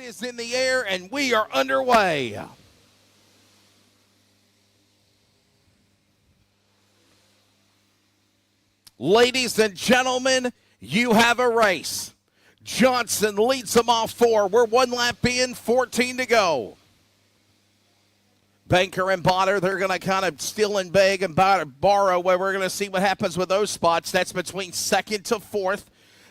is in the air, and we are underway. Ladies and gentlemen, you have a race. Johnson leads them off 4. We're 1 lap in, 14 to go. Banker and Bonner, they're going to kind of steal and beg and borrow where we're going to see what happens with those spots. That's between 2nd to 4th.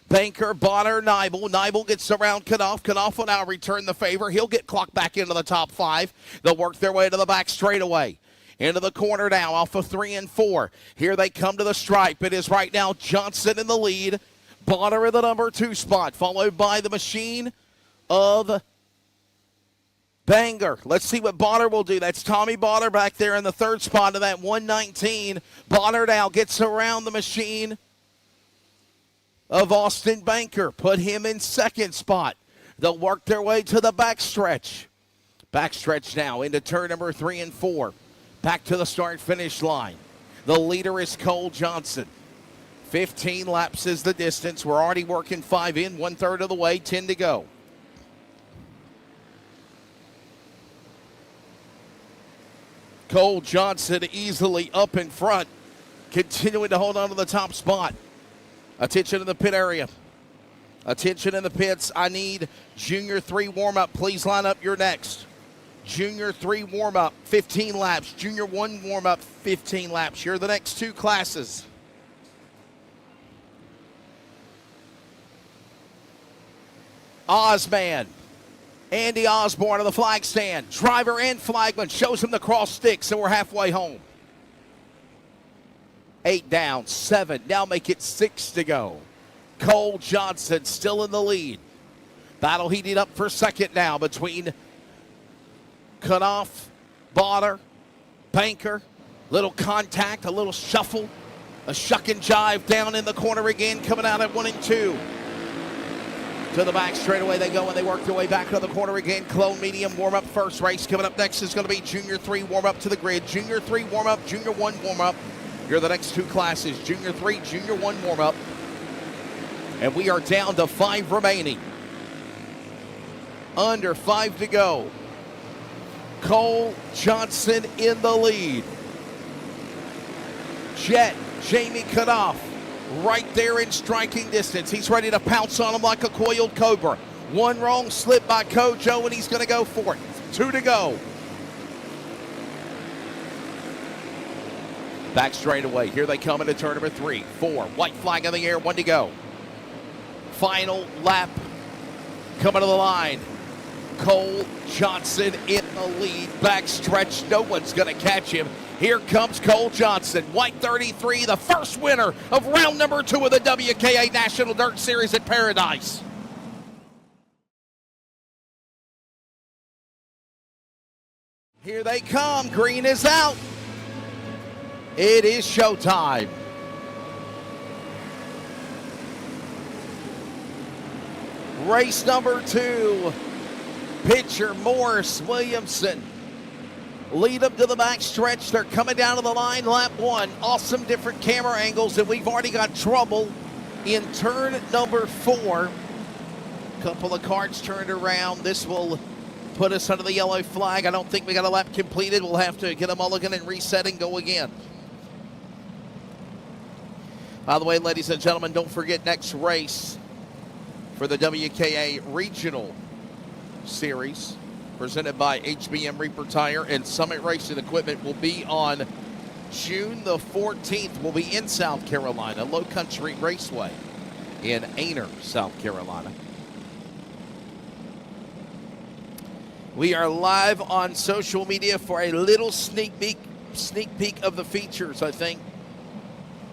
Banker, Bonner, Nibel. Nibel gets around Knopf. Knopf will now return the favor. He'll get clocked back into the top 5. They'll work their way to the back straightaway. Into the corner now, off of 3 and 4. Here they come to the stripe. It is right now Johnson in the lead. Bonner in the number 2 spot, followed by the machine of Banger. Let's see what Bonner will do. That's Tommy Bonner back there in the 3rd spot of that 119. Bonner now gets around the machine of Austin Banker. Put him in 2nd spot. They'll work their way to the backstretch. Backstretch now into turn number 3 and 4. Back to the start-finish line. The leader is Cole Johnson. 15 laps is the distance. We're already working 5 in, 1/3 of the way, 10 to go. Cole Johnson easily up in front, continuing to hold on to the top spot. Attention in the pit area. Attention in the pits. I need Junior 3 warm-up. Please line up. You're next. Junior 3 warm-up, 15 laps. Junior 1 warm-up, 15 laps. You're the next 2 classes. Osman. Andy Osborne of the flag stand. Driver and flagman shows him the cross stick, so we're halfway home. 8 down, 7. Now make it 6 to go. Cole Johnson still in the lead. Battle heating up for 2nd now between Knopf, Bonner, Banker. Little contact, a little shuffle. A shuck and jive down in the corner again, coming out at 1 and 2. To the back straightaway they go, and they work their way back to the corner again. Clone medium warm-up first. Race coming up next is going to be Junior 3 warm-up to the grid. Junior 3 warm-up, Junior 1 warm-up. You're the next 2 classes. Junior 3, Junior 1 warm-up. And we are down to 5 remaining. Under 5 to go. Cole Johnson in the lead. Jet, Jamie Knopf, right there in striking distance. He's ready to pounce on him like a coiled cobra. 1 wrong slip by Kojo, and he's going to go for it. 2 to go. Back straightaway. Here they come into turn number 3, 4. White flag in the air, 1 to go. Final lap coming to the line. Cole Johnson in the lead. Back stretch, no one's going to catch him. Here comes Cole Johnson, white 33, the first winner of round number 2 of the WKA National Dirt Series at Paradise. Here they come. Green is out. It is showtime. Race number 2. Pitcher Morris Williamson. Lead them to the back stretch. They're coming down to the line. Lap 1. Awesome different camera angles, and we've already got trouble in turn number 4. Couple of carts turned around. This will put us under the yellow flag. I don't think we got a lap completed. We'll have to get a mulligan and reset and go again. By the way, ladies and gentlemen, don't forget next race for the WKA Regional Series presented by HBM Reaper Tire and Summit Racing Equipment will be on June the 14th. We'll be in South Carolina, Low Country Raceway in Aner, South Carolina. We are live on social media for a little sneak peek of the features, I think.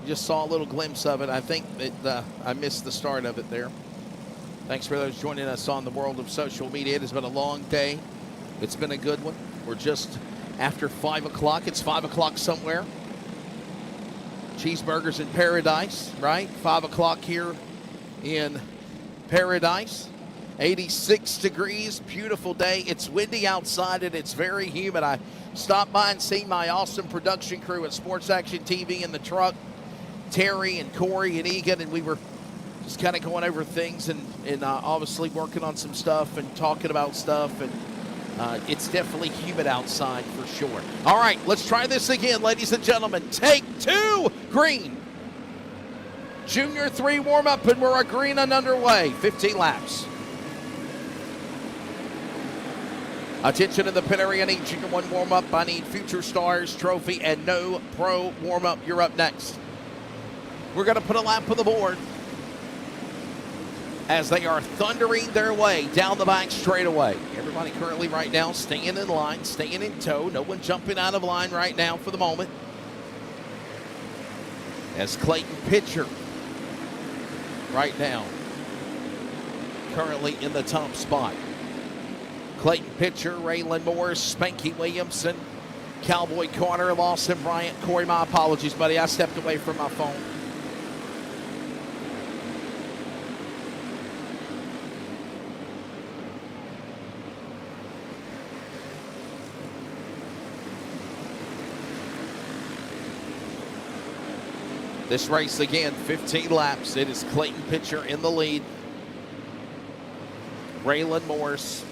Just saw a little glimpse of it. I think that I missed the start of it there. Thanks for those joining us on the world of social media. It has been a long day. It's been a good one. We're just after 5 o'clock. It's 5 o'clock somewhere. Cheeseburgers in Paradise, right? 5 o'clock here in Paradise. 86 degrees, beautiful day. It's windy outside and it's very humid. I stopped by and seen my awesome production crew at Sports Action TV in the truck. Terry and Corey and Egan, and we were Just kind of going over things and obviously working on some stuff and talking about stuff. And it's definitely humid outside for sure. All right, let's try this again, ladies and gentlemen. Take 2, green. Junior 3 warm-up, and we're a green and underway. 15 laps. Attention to the pit area. I need Junior 1 warm-up. I need Future Stars Trophy and no Pro warm-up. You're up next. We're going to put a lap on the board as they are thundering their way down the back straightaway. Everybody currently right now staying in line, staying in tow. No one jumping out of line right now for the moment. As Clayton Pitcher right now currently in the top spot. Clayton Pitcher, Raylan Morris, Spanky Williamson, Cowboy Carter, Lawson Bryant. Corey, my apologies, buddy. I stepped away from my phone. This race again, 15 laps. It is Clayton Pitcher in the lead. Raylan Morris,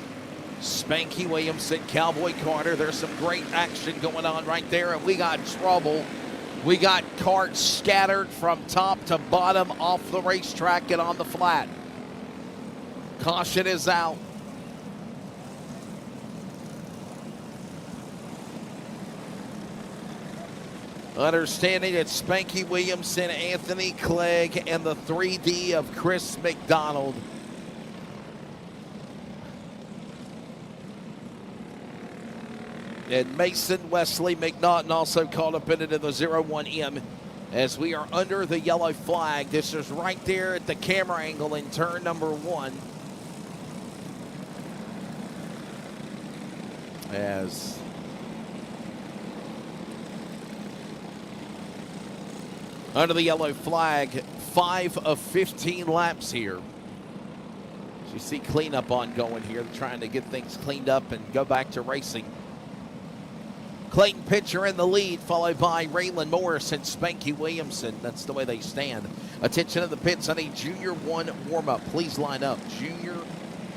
Spanky Williamson, Cowboy Carter. There's some great action going on right there, and we got trouble. We got carts scattered from top to bottom off the racetrack and on the flat. Caution is out. Understanding it's Spanky Williamson, Anthony Clegg, and the 3D of Chris McDonald. And Mason Wesley McNaughton also caught up in it in the 01M as we are under the yellow flag. This is right there at the camera angle in turn number 1. As under the yellow flag, 5 of 15 laps here. As you see cleanup ongoing here, trying to get things cleaned up and go back to racing. Clayton Pitcher in the lead, followed by Raylan Morris and Spanky Williamson. That's the way they stand. Attention to the pits. I need Junior 1 warm-up. Please line up. Junior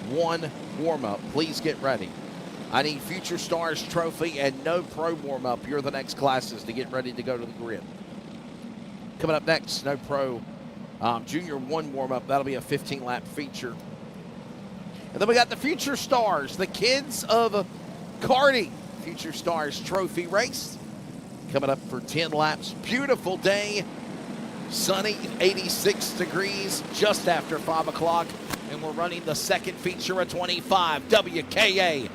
1 warm-up. Please get ready. I need Future Stars Trophy and no Pro warm-up. You're the next classes to get ready to go to the grid. Coming up next, no Pro Junior 1 warm-up. That'll be a 15-lap feature. And then we got the Future Stars, the kids of karting. Future Stars Trophy race coming up for 10 laps. Beautiful day, sunny, 86 degrees, just after 5 o'clock. And we're running the second feature of 25, WKA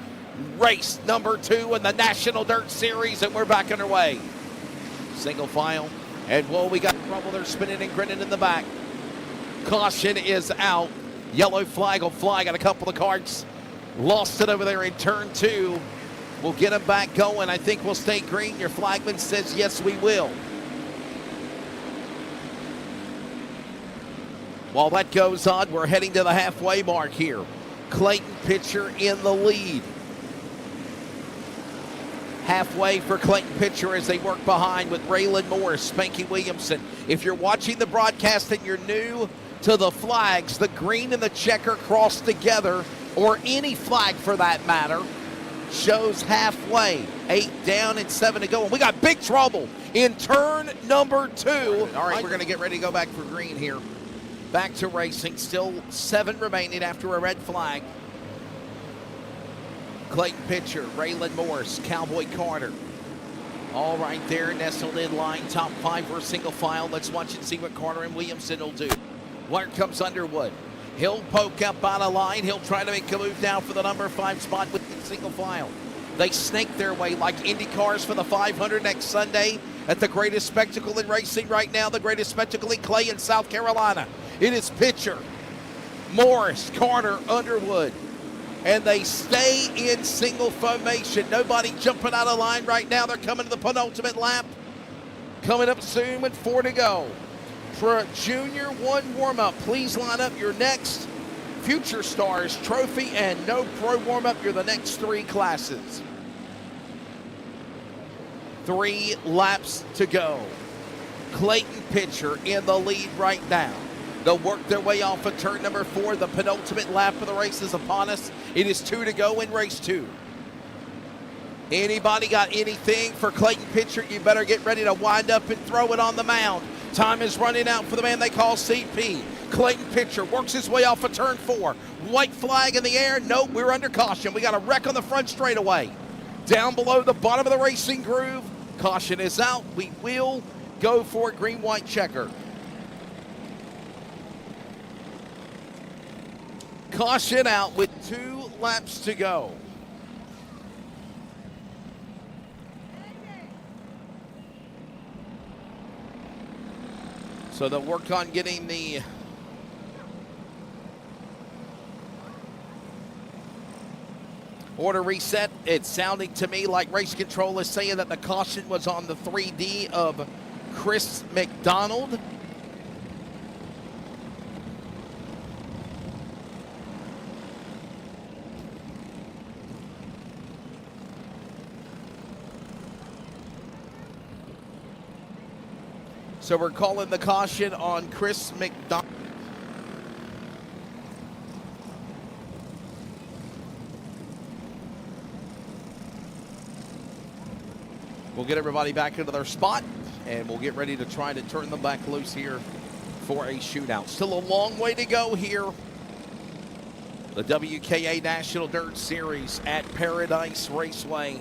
race number 2 in the National Dirt Series, and we're back underway. Single file, and whoa, we got trouble. They're spinning and grinning in the back. Caution is out. Yellow flag will fly. Got a couple of carts. Lost it over there in turn 2. We'll get them back going. I think we'll stay green. Your flagman says yes, we will. While that goes on, we're heading to the halfway mark here. Clayton Pitcher in the lead. Halfway for Clayton Pitcher as they work behind with Raylan Morris, Spanky Williamson. If you're watching the broadcast and you're new to the flags, the green and the checker cross together, or any flag for that matter, shows halfway. 8 down and 7 to go. And we got big trouble in turn number 2. All right, we're going to get ready to go back for green here. Back to racing. Still 7 remaining after a red flag. Clayton Pitcher, Raylan Morris, Cowboy Carter. All right there, nestled in line. Top 5 for single file. Let's watch and see what Carter and Williamson will do. Where comes Underwood. He'll poke up out of line. He'll try to make a move now for the number 5 spot with the single file. They snake their way like Indy cars for the 500 next Sunday at the greatest spectacle in racing right now, the greatest spectacle in Clay in South Carolina. It is Pitcher, Morris, Carter, Underwood, and they stay in single formation. Nobody jumping out of line right now. They're coming to the penultimate lap. Coming up soon with 4 to go. For a Junior 1 warm-up, please line up your next Future Stars Trophy and no Pro warm-up. You're the next 3 classes. 3 laps to go. Clayton Pitcher in the lead right now. They'll work their way off of turn number 4. The penultimate lap of the race is upon us. It is 2 to go in race 2. Anybody got anything for Clayton Pitcher? You better get ready to wind up and throw it on the mound. Time is running out for the man they call CP. Clayton Pitcher works his way off of turn 4. White flag in the air. Nope, we're under caution. We got a wreck on the front straightaway. Down below the bottom of the racing groove. Caution is out. We will go for a green-white checker. Caution out with 2 laps to go. So they'll work on getting the order reset. It's sounding to me like race control is saying that the caution was on the 3D of Chris McDonald. So we're calling the caution on Chris McDonald. We'll get everybody back into their spot, and we'll get ready to try to turn them back loose here for a shootout. Still a long way to go here. The WKA National Dirt Series at Paradise Raceway.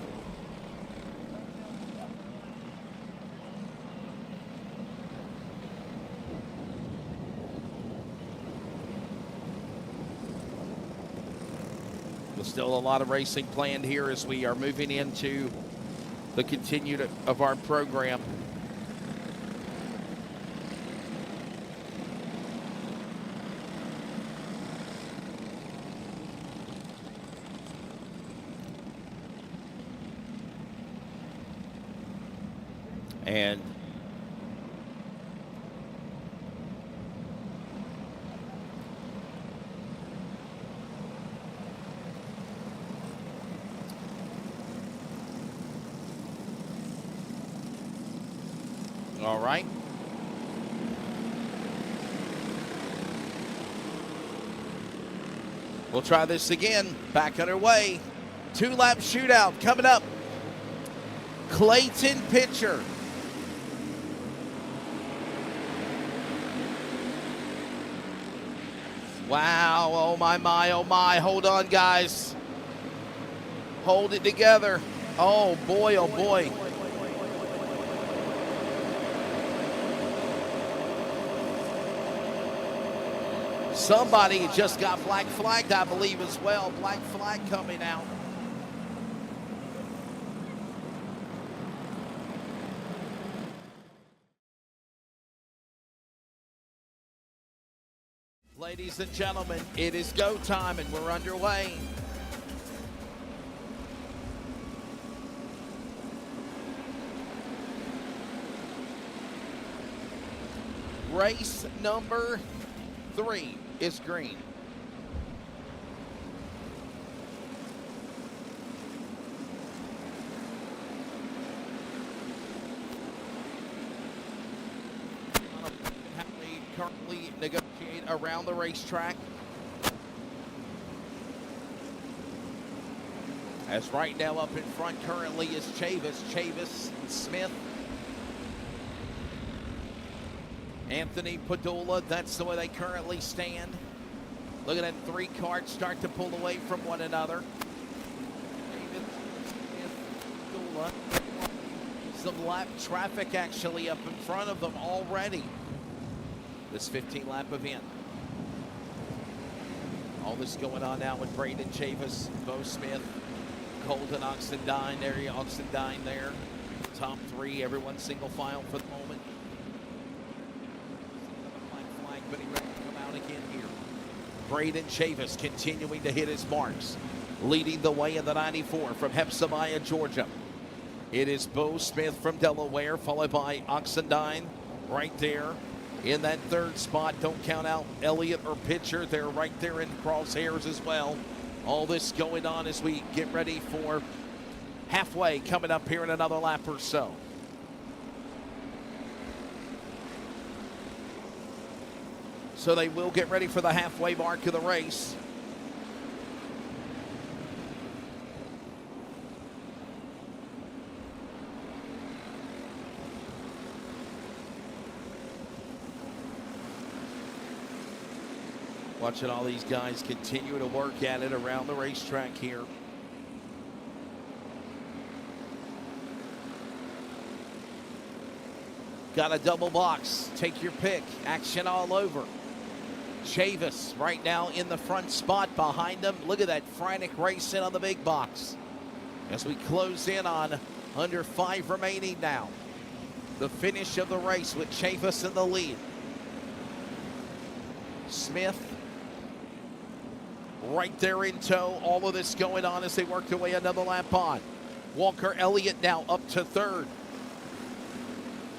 Still a lot of racing planned here as we are moving into the continued of our program. And all right. We'll try this again. Back underway. 2-lap shootout coming up. Clayton Pitcher. Wow. Oh, my, oh, my. Hold on, guys. Hold it together. Oh, boy, oh, boy. Somebody just got black flagged, I believe, as well. Black flag coming out. Ladies and gentlemen, it is go time, and we're underway. Race number 3 is green. How we currently negotiate around the racetrack. As right now up in front currently is Chavis, Smith, Anthony Padula. That's the way they currently stand. Look at that, 3 cars start to pull away from one another. David, Smith, Padula. Some lap traffic actually up in front of them already. This 15-lap event. All this going on now with Braden Chavis, Bo Smith, Colton Oxendine there. Top 3, everyone single file for the moment. But he ready to come out again here. Braden Chavis continuing to hit his marks. Leading the way in the 94 from Hepzibah, Georgia. It is Bo Smith from Delaware, followed by Oxendine right there in that 3rd spot. Don't count out Elliott or Pitcher. They're right there in crosshairs as well. All this going on as we get ready for halfway coming up here in another lap or so. So they will get ready for the halfway mark of the race. Watching all these guys continue to work at it around the racetrack here. Got a double box. Take your pick. Action all over. Chavis right now in the front spot behind them. Look at that frantic racing on the big box. As we close in on under 5 remaining now. The finish of the race with Chavis in the lead. Smith right there in tow. All of this going on as they work their way another lap on. Walker Elliott now up to third.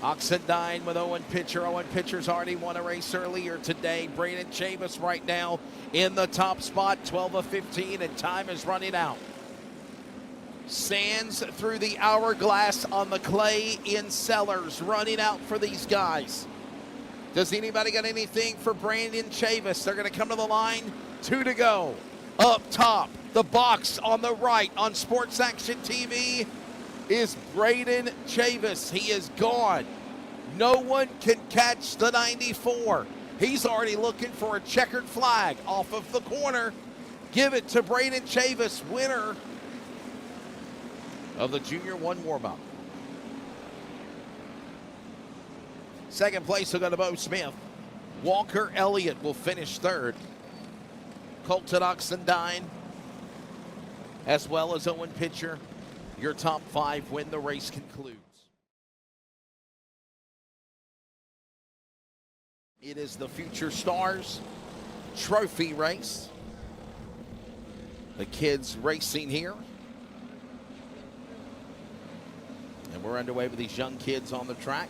Oxendine with Owen Pitcher. Owen Pitcher's already won a race earlier today. Braden Chavis right now in the top spot, 12 of 15, and time is running out. Sands through the hourglass on the clay in Sellers, running out for these guys. Does anybody got anything for Brandon Chavis? They're going to come to the line. 2 to go. Up top, the box on the right on Sports Action TV is Braden Chavis. He is gone. No one can catch the 94. He's already looking for a checkered flag off of the corner. Give it to Braden Chavis, winner of the Junior 1 warm-up. Second place will go to Bo Smith. Walker Elliott will finish third. Colton Oxendine, as well as Owen Pitcher, your top 5 when the race concludes. It is the Future Stars Trophy race. The kids racing here. And we're underway with these young kids on the track.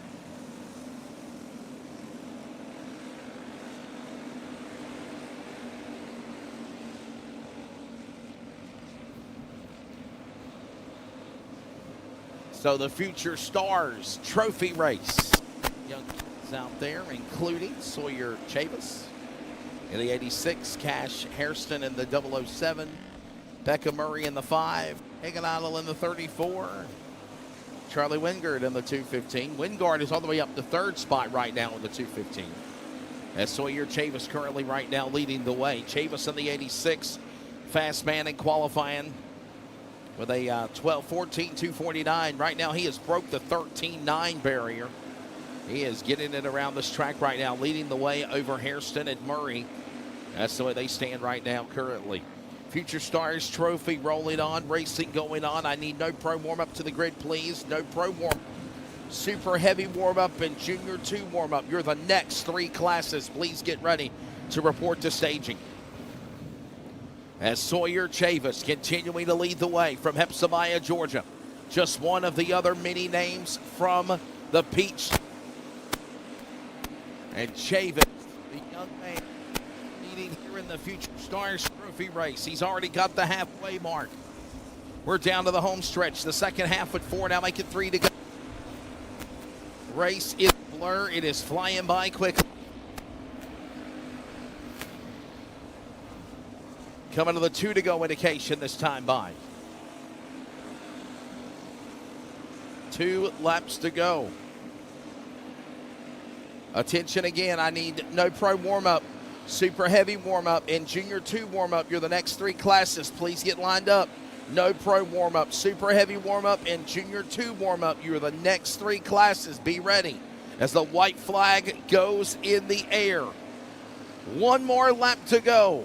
So the Future Stars Trophy race. Young kids out there, including Sawyer Chavis in the 86, Cash Hairston in the 007, Becca Murray in the 5, Hagen Idle in the 34, Charlie Wingard in the 215. Wingard is all the way up to third spot right now in the 215. As Sawyer Chavis currently right now leading the way. Chavis in the 86, fast man in qualifying with a 12:14.249. Right now he has broke the 13.9 barrier. He is getting it around this track right now, leading the way over Hairston and Murray. That's the way they stand right now currently. Future Stars Trophy rolling on, racing going on. I need no pro warm-up to the grid, please. No pro warm-up. Super heavy warm-up and Junior 2 warm-up. You're the next 3 classes. Please get ready to report to staging. As Sawyer Chavis continuing to lead the way from Hepzibah, Georgia. Just one of the other many names from the Peach. And Chavis, the young man, leading here in the Future Stars Trophy race. He's already got the halfway mark. We're down to the home stretch. The second half at 4, now make it 3 to go. Race is a blur. It is flying by quickly. Coming to the 2 to go indication this time by. 2 laps to go. Attention again, I need no pro warm-up, super heavy warm-up, and Junior 2 warm-up. You're the next 3 classes. Please get lined up. No pro warm-up, super heavy warm-up, and Junior 2 warm-up. You're the next 3 classes. Be ready as the white flag goes in the air. 1 more lap to go.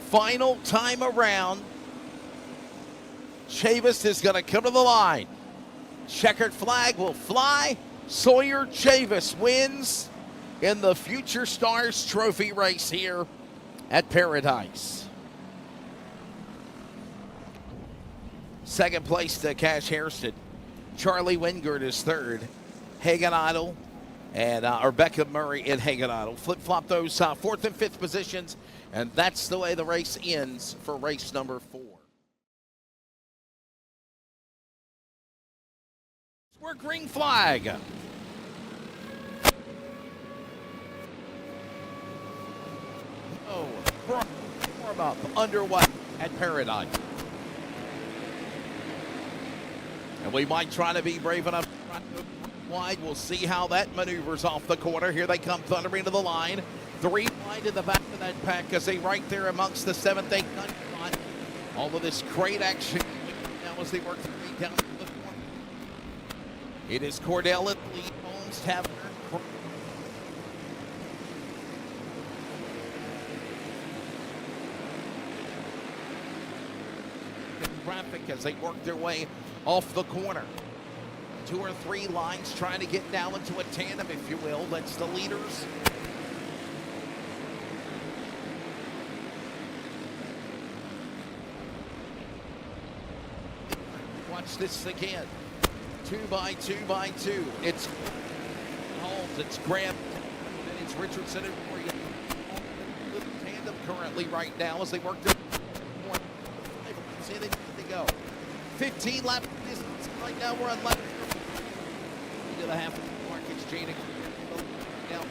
Final time around. Chavis is going to come to the line. Checkered flag will fly. Sawyer Chavis wins in the Future Stars Trophy race here at Paradise. Second place to Cash Hairston. Charlie Wingard is third. Hagen Idle and Rebecca Murray and Hagen Idle. Flip-flop those 4th and 5th positions, and that's the way the race ends for race number 4. We're green flag. warm up underway at Paradise. And we might try to be brave enough to try to go wide. We'll see how that maneuvers off the corner. Here they come thundering to the line. 3 wide in the back of that pack as they right there amongst the 7th, 8th, 9th spot. All of this great action now as they work their way down to the corner. It is Cordell at the lead. Holmes, Tavener, traffic as they work their way off the corner. 2 or 3 lines trying to get down into a tandem, if you will. That's the leaders. Watch this again. 2 by 2 by 2. It's Holmes, it's Graham, and it's Richardson and Morgan. Tandem currently right now as they work their see they need to go. 15 lap distance. Right now we're on lap to the half of the mark. It's Jaden down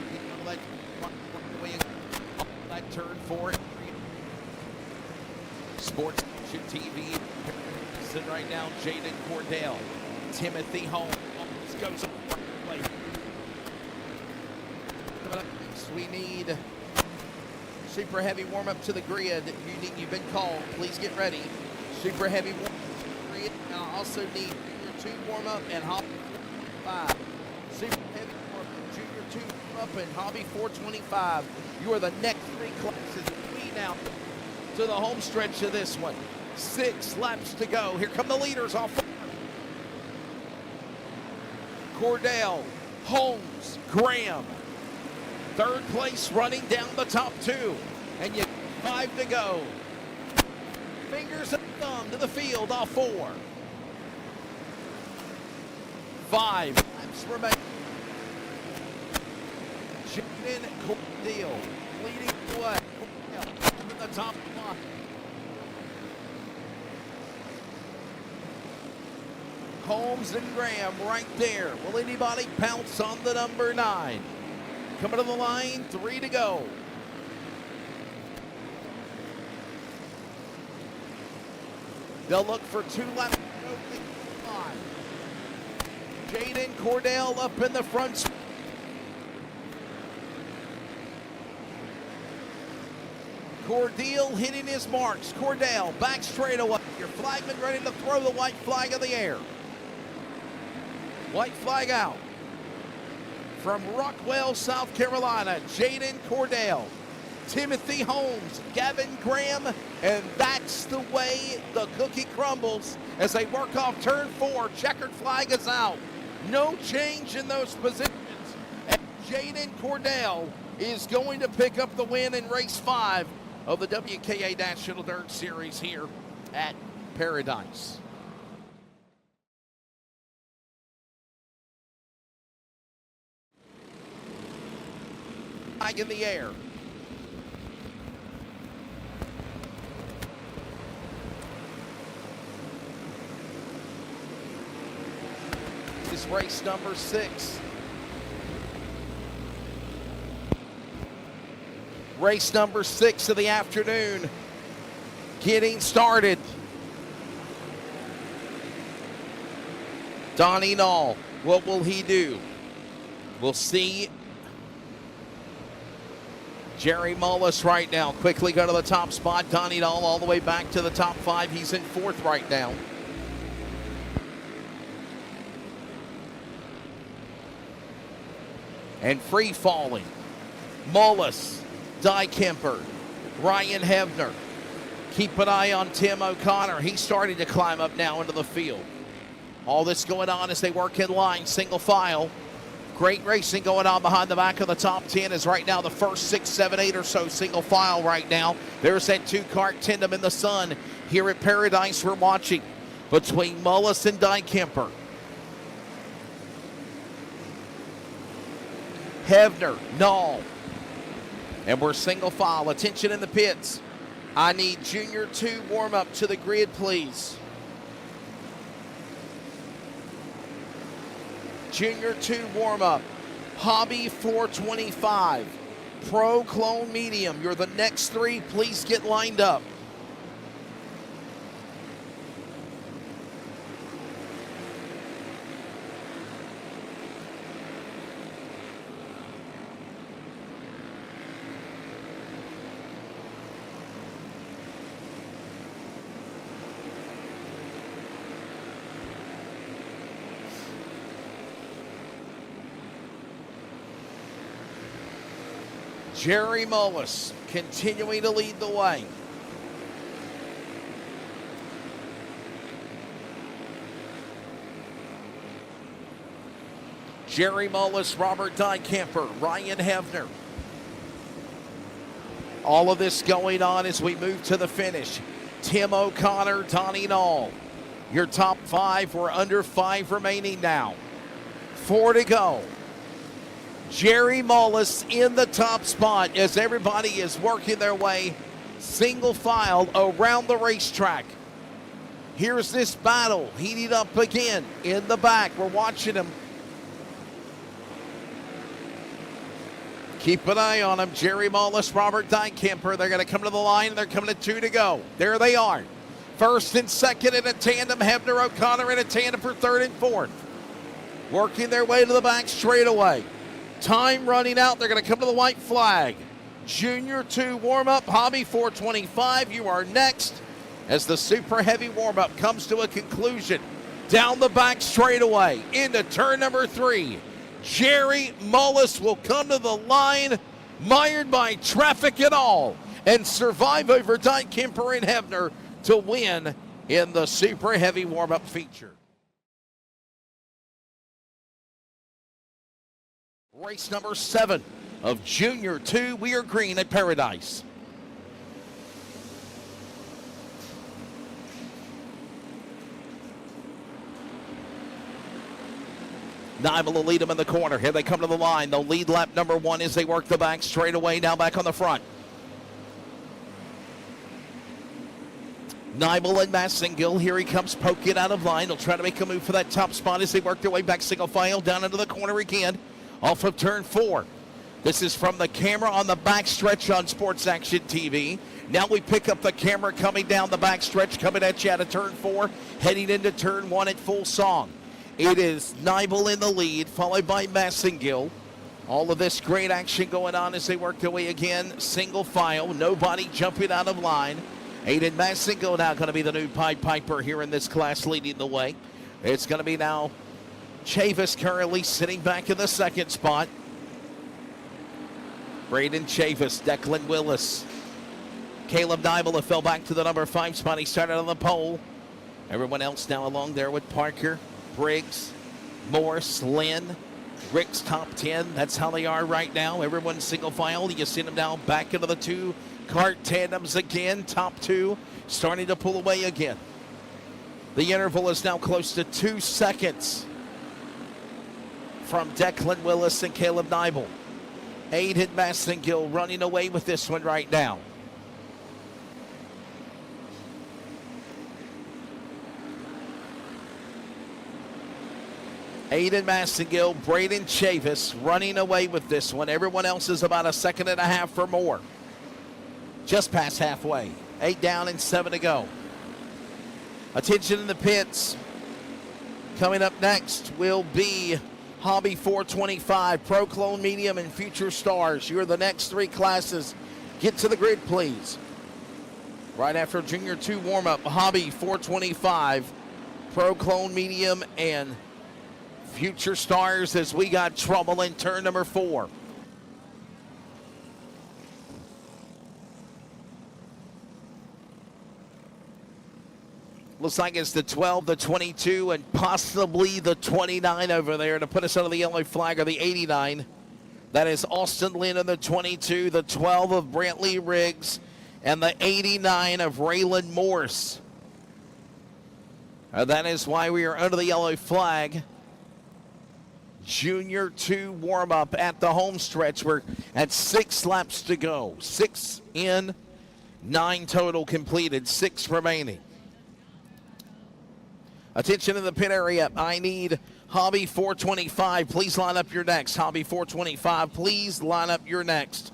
that turn 4. Sports TV. And right now, Jaden Cordell, Timothy Holmes goes away. We need super heavy warm up to the grid. You've been called. Please get ready. Super heavy warm up to the grid. I also need Junior 2 warm up and Hobby 5. Super heavy warm up, Junior 2 warm up and Hobby 425. You are the next 3 classes. We now to the home stretch of this one. 6 laps to go. Here come the leaders off. Cordell, Holmes, Graham. 3rd place running down the top 2. And you 5 to go. Fingers and thumb to the field off 4. 5 laps remain. Jaden Cordell leading the way. Cordell in the top 5. Holmes and Graham right there. Will anybody pounce on the number 9? Coming to the line, 3 to go. They'll look for 2 laps to go. Jaden Cordell up in the front. Cordell hitting his marks. Cordell back straight away. Your flagman ready to throw the white flag in the air. White flag out. From Rockwell, South Carolina, Jaden Cordell, Timothy Holmes, Gavin Graham, and that's the way the cookie crumbles as they work off turn 4. Checkered flag is out. No change in those positions. And Jaden Cordell is going to pick up the win in race 5 of the WKA National Dirt Series here at Paradise. Flag in the air. This is race number 6. Race number 6 of the afternoon. Getting started. Donnie Nall, what will he do? We'll see. Jerry Mullis right now, quickly go to the top spot. Donnie Nall all the way back to the top 5. He's in 4th right now. And free falling. Mullis, Dykemper, Ryan Hebner. Keep an eye on Tim O'Connor. He's starting to climb up now into the field. All this going on as they work in line, single file. Great racing going on behind the back of the top 10 is right now the first 6, 7, 8 or so single file right now. There's that 2-cart tandem in the sun here at Paradise we're watching between Mullis and Dykemper. Hebner, Nall. And we're single file. Attention in the pits. I need Junior 2 warm up to the grid, please. Junior 2 warm up. Hobby 425. Pro Clone Medium. You're the next three. Please get lined up. Jerry Mullis continuing to lead the way. Jerry Mullis, Robert Dykemper, Ryan Hefner. All of this going on as we move to the finish. Tim O'Connor, Donnie Knoll. Your top five. We're under 5 remaining now. 4 to go. Jerry Mullis in the top spot as everybody is working their way single file around the racetrack. Here's this battle heating up again in the back. We're watching him. Keep an eye on him. Jerry Mullis, Robert Dykemper. They're going to come to the line, and they're coming to 2 to go. There they are. First and second in a tandem. Hefner, O'Connor in a tandem for third and fourth. Working their way to the back straightaway. Time running out. They're going to come to the white flag. Junior 2 warm-up. Hobby 425. You are next as the super heavy warm-up comes to a conclusion. Down the back straightaway into turn number 3. Jerry Mullis will come to the line, mired by traffic and all, and survive over Dykemper and Hefner to win in the super heavy warm-up feature. Race number 7 of Junior 2. We are green at Paradise. Nibel will lead them in the corner. Here they come to the line. They'll lead lap number 1 as they work the back straight away. Now back on the front. Nibel and Massengill. Here he comes poking out of line. They'll try to make a move for that top spot as they work their way back single file down into the corner again. Off of turn 4. This is from the camera on the back stretch on Sports Action TV. Now we pick up the camera coming down the back stretch, coming at you out of turn 4, heading into turn 1 at full song. It is Nibel in the lead, followed by Massengill. All of this great action going on as they work their way again. Single file, nobody jumping out of line. Aiden Massengill now going to be the new Pied Piper here in this class, leading the way. It's going to be now Chavis currently sitting back in the second spot. Braden Chavis, Declan Willis. Caleb Nibel fell back to the number 5 spot. He started on the pole. Everyone else now along there with Parker, Briggs, Morse, Lynn. Rick's top 10. That's how they are right now. Everyone's single file. You see them now back into the 2 kart tandems again. Top 2 starting to pull away again. The interval is now close to 2 seconds from Declan Willis and Caleb Nibel. Aiden Massengill running away with this one right now. Aiden Massengill, Braden Chavis running away with this one. Everyone else is about a second and a half or more. Just past halfway. 8 down and 7 to go. Attention in the pits. Coming up next will be Hobby 425, Pro Clone Medium, and Future Stars. You're the next 3 classes. Get to the grid, please. Right after Junior 2 warm-up, Hobby 425, Pro Clone Medium, and Future Stars as we got trouble in turn number 4. Looks like it's the 12, the 22, and possibly the 29 over there to put us under the yellow flag, or the 89. That is Austin Lynn in the 22, the 12 of Brantley Riggs, and the 89 of Raylan Morse. That is why we are under the yellow flag. Junior 2 warm-up at the home stretch. We're at 6 laps to go. 6 in, 9 total completed, 6 remaining. Attention in the pit area. I need Hobby 425. Please line up your next. Hobby 425, please line up your next.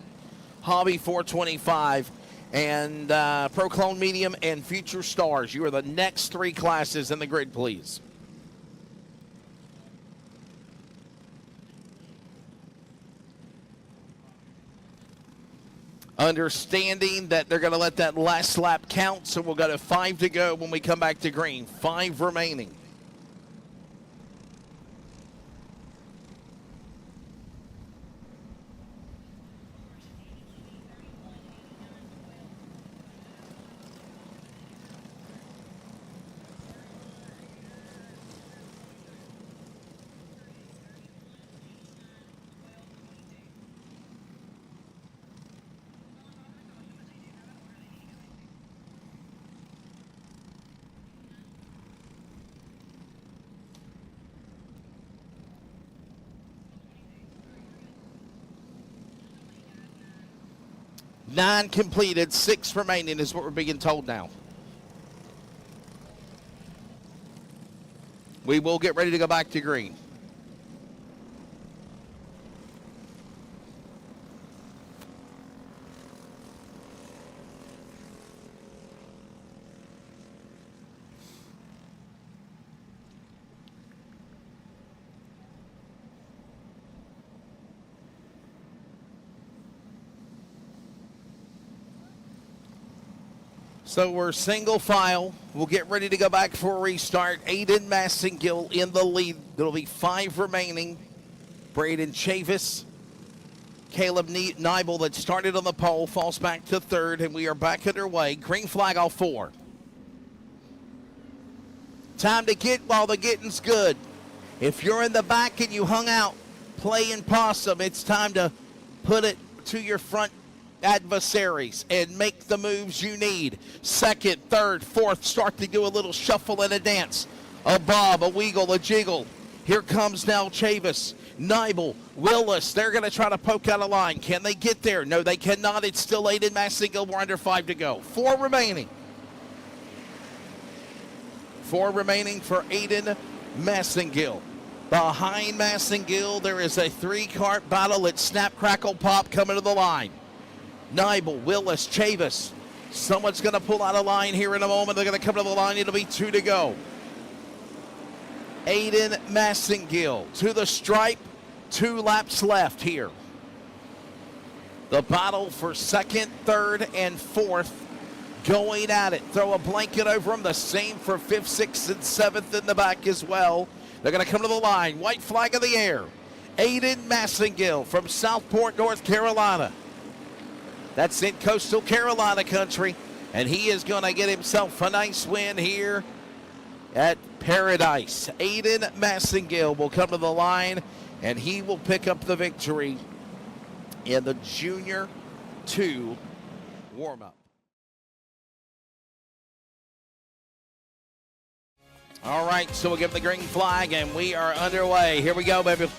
Hobby 425, and Proclone Medium and Future Stars. You are the next 3 classes in the grid, please. Understanding that they're going to let that last lap count, so we'll go to 5 to go when we come back to green. 5 remaining. Nine completed, 6 remaining is what we're being told now. We will get ready to go back to green. So we're single file. We'll get ready to go back for a restart. Aiden Massengill in the lead. There'll be 5 remaining. Braden Chavis, Caleb Nibel that started on the pole falls back to 3rd, and we are back underway. Green flag all 4. Time to get while the getting's good. If you're in the back and you hung out playing possum, it's time to put it to your front adversaries and make the moves you need. 2nd, 3rd, 4th, start to do a little shuffle and a dance. A bob, a wiggle, a jiggle. Here comes now Chavis, Nibel, Willis. They're going to try to poke out a line. Can they get there? No, they cannot. It's still Aiden Massengill. We're under 5 to go. 4 remaining. 4 remaining for Aiden Massengill. Behind Massengill, there is a 3-cart battle. It's snap, crackle, pop coming to the line. Nibel, Willis, Chavis. Someone's going to pull out a line here in a moment. They're going to come to the line. It'll be 2 to go. Aiden Massengill to the stripe. 2 laps left here. The battle for 2nd, 3rd, and 4th going at it. Throw a blanket over them. The same for 5th, 6th, and 7th in the back as well. They're going to come to the line. White flag in the air. Aiden Massengill from Southport, North Carolina. That's in Coastal Carolina country, and he is going to get himself a nice win here at Paradise. Aiden Massengill will come to the line, and he will pick up the victory in the Junior 2 warm-up. All right, so we'll give the green flag, and we are underway. Here we go, baby.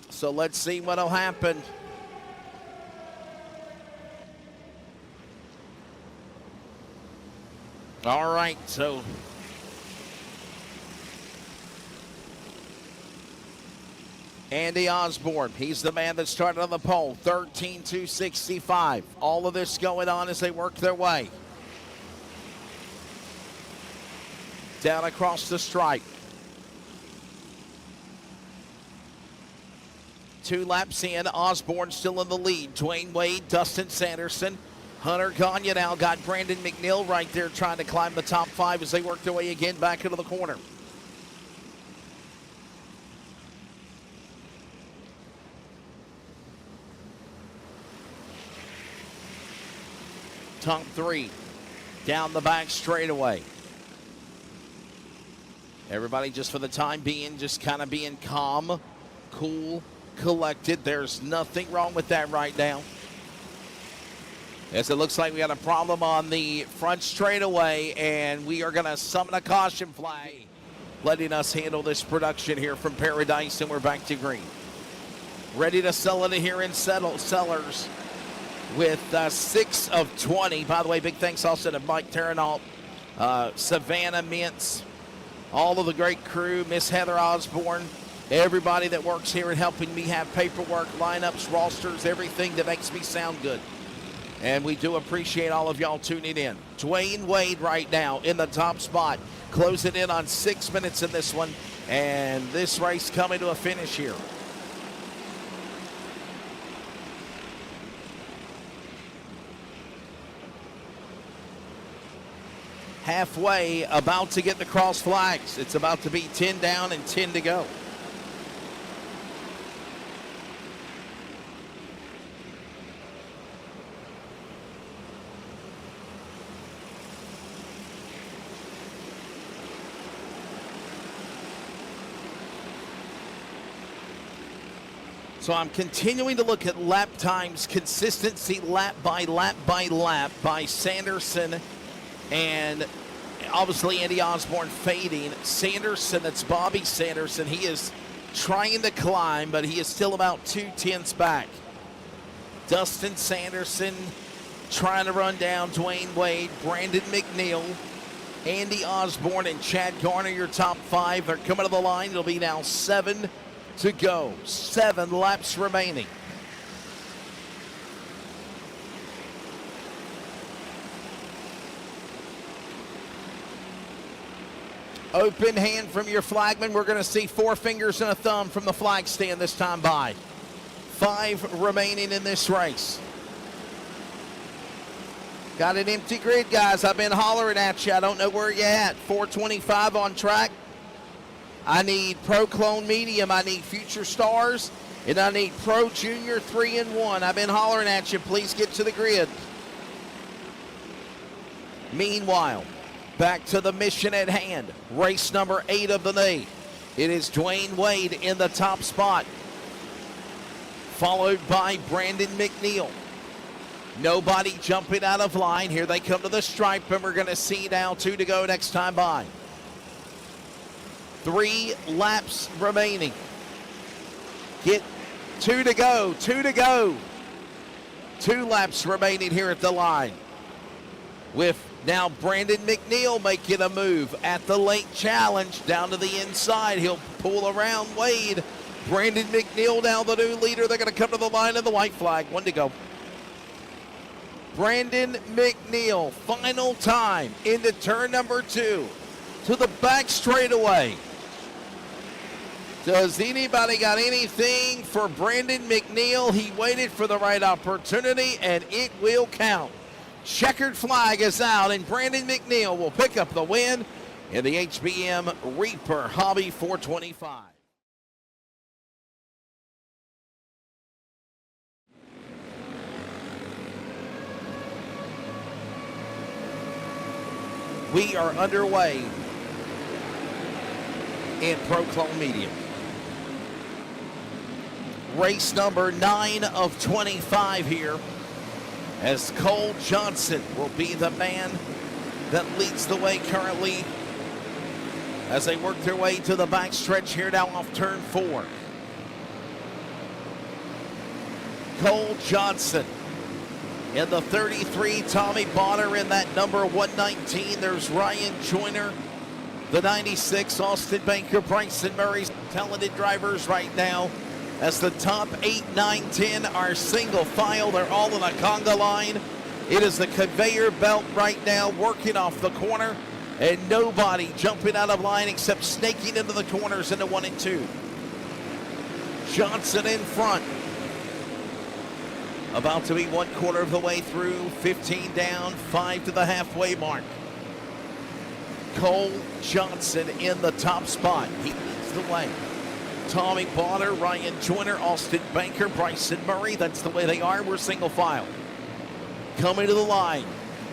So let's see what'll happen. All right, so Andy Osborne, he's the man that started on the pole, 13,265. All of this going on as they work their way down across the stripe. 2 laps in, Osborne still in the lead. Dwayne Wade, Dustin Sanderson, Hunter Gagne now got Brandon McNeil right there trying to climb the top 5 as they work their way again back into the corner. Top 3 down the back straightaway. Everybody just for the time being, just kind of being calm, cool, collected. There's nothing wrong with that right now. As it looks like we got a problem on the front straightaway, and we are going to summon a caution flag, letting us handle this production here from Paradise, and we're back to green. Ready to sell it here in Sellers with 6 of 20. By the way, big thanks also to Mike Terrenalt, Savannah Mintz, all of the great crew, Miss Heather Osborne, everybody that works here and helping me have paperwork, lineups, rosters, everything that makes me sound good. And we do appreciate all of y'all tuning in. Dwayne Wade right now in the top spot, closing in on 6 minutes in this one, and this race coming to a finish here. Halfway, about to get the cross flags. It's about to be 10 down and 10 to go. So I'm continuing to look at lap times, consistency lap by lap by lap by Sanderson, and obviously Andy Osborne fading. Sanderson, that's Bobby Sanderson. He is trying to climb, but he is still about 2/10 back. Dustin Sanderson trying to run down Dwayne Wade, Brandon McNeil, Andy Osborne, and Chad Garner, your top five. They're coming to the line. It'll be now 7 to go. 7 laps remaining. Open hand from your flagman. We're going to see 4 fingers and a thumb from the flag stand this time by. 5 remaining in this race. Got an empty grid, guys. I've been hollering at you. I don't know where you're at. 425 on track. I need Pro Clone Medium. I need Future Stars. And I need Pro Junior 3 and 1. I've been hollering at you. Please get to the grid. Meanwhile, back to the mission at hand. Race number 8 of the day. It is Dwayne Wade in the top spot, followed by Brandon McNeil. Nobody jumping out of line. Here they come to the stripe, and we're going to see now 2 to go next time by. 3 laps remaining. Get 2 to go, 2 to go. 2 laps remaining here at the line. With now Brandon McNeil making a move at the late challenge down to the inside. He'll pull around Wade. Brandon McNeil now the new leader. They're going to come to the line of the white flag. 1 to go. Brandon McNeil, final time into turn number 2 to the back straightaway. Does anybody got anything for Brandon McNeil? He waited for the right opportunity, and it will count. Checkered flag is out, and Brandon McNeil will pick up the win in the HBM Reaper Hobby 425. We are underway in Pro Clone Medium. Race number 9 of 25 here, as Cole Johnson will be the man that leads the way currently as they work their way to the backstretch here now off turn 4. Cole Johnson in the 33, Tommy Bonner in that number 119. There's Ryan Joyner, the 96, Austin Banker, Bryson Murray, talented drivers right now. As the top 8, 9, 10 are single file. They're all in a conga line. It is the conveyor belt right now working off the corner, and nobody jumping out of line except snaking into the corners into 1 and 2. Johnson in front. About to be 1/4 of the way through, 15 down, 5 to the halfway mark. Cole Johnson in the top spot. He leads the way. Tommy Bonner, Ryan Joyner, Austin Banker, Bryson Murray. That's the way they are. We're single file. Coming to the line.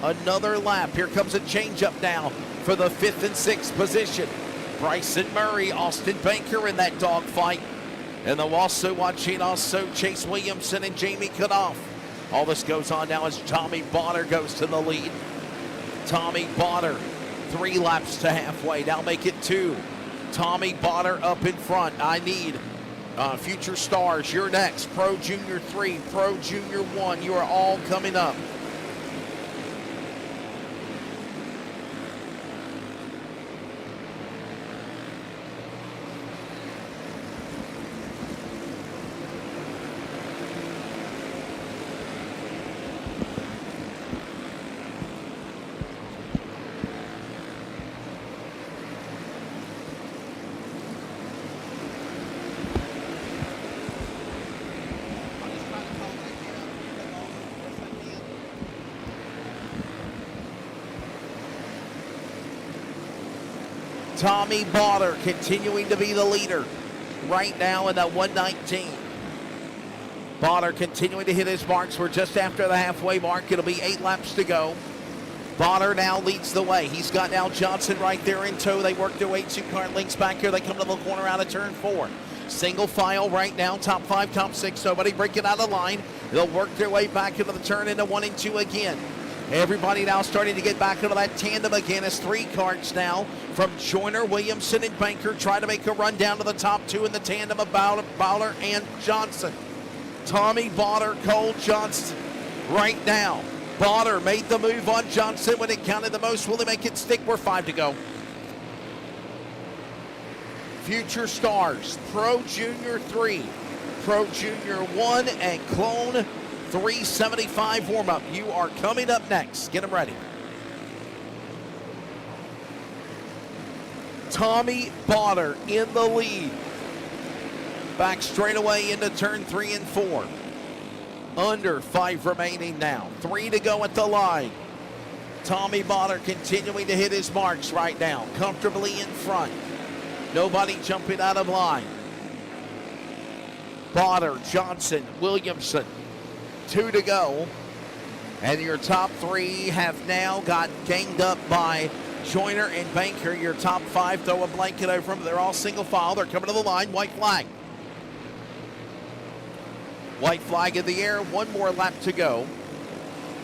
Another lap. Here comes a changeup now for the 5th and 6th position. Bryson Murray, Austin Banker in that dogfight. And they're also watching Chase Williamson and Jamie Cutoff. All this goes on now as Tommy Bonner goes to the lead. Tommy Bonner, 3 laps to halfway. Now make it 2. Tommy Bonner up in front. I need Future Stars. You're next. Pro Junior 3, Pro Junior 1. You are all coming up. Tommy Botter continuing to be the leader right now in that 119. Botter continuing to hit his marks. We're just after the halfway mark. It'll be 8 laps to go. Botter now leads the way. He's got now Johnson right there in tow. They work their way 2 car lengths back here. They come to the corner out of turn 4. Single file right now, top 5, top 6. Nobody breaking out of line. They'll work their way back into the turn into 1 and 2 again. Everybody now starting to get back into that tandem again as 3 cars now from Joyner, Williamson, and Banker try to make a run down to the top 2 in the tandem of Bowler and Johnson. Tommy Botter, Cole Johnson right now. Botter made the move on Johnson when it counted the most. Will he make it stick? We're 5 to go. Future Stars, Pro Junior 3, Pro Junior 1, and Clone 375 warm-up. You are coming up next. Get them ready. Tommy Botter in the lead. Back straight away into turn 3 and 4. Under 5 remaining now. 3 to go at the line. Tommy Botter continuing to hit his marks right now. Comfortably in front. Nobody jumping out of line. Botter, Johnson, Williamson. 2 to go. And your top 3 have now got ganged up by Joyner and Banker. Your top 5 throw a blanket over them. They're all single file. They're coming to the line. White flag. White flag in the air. 1 more lap to go.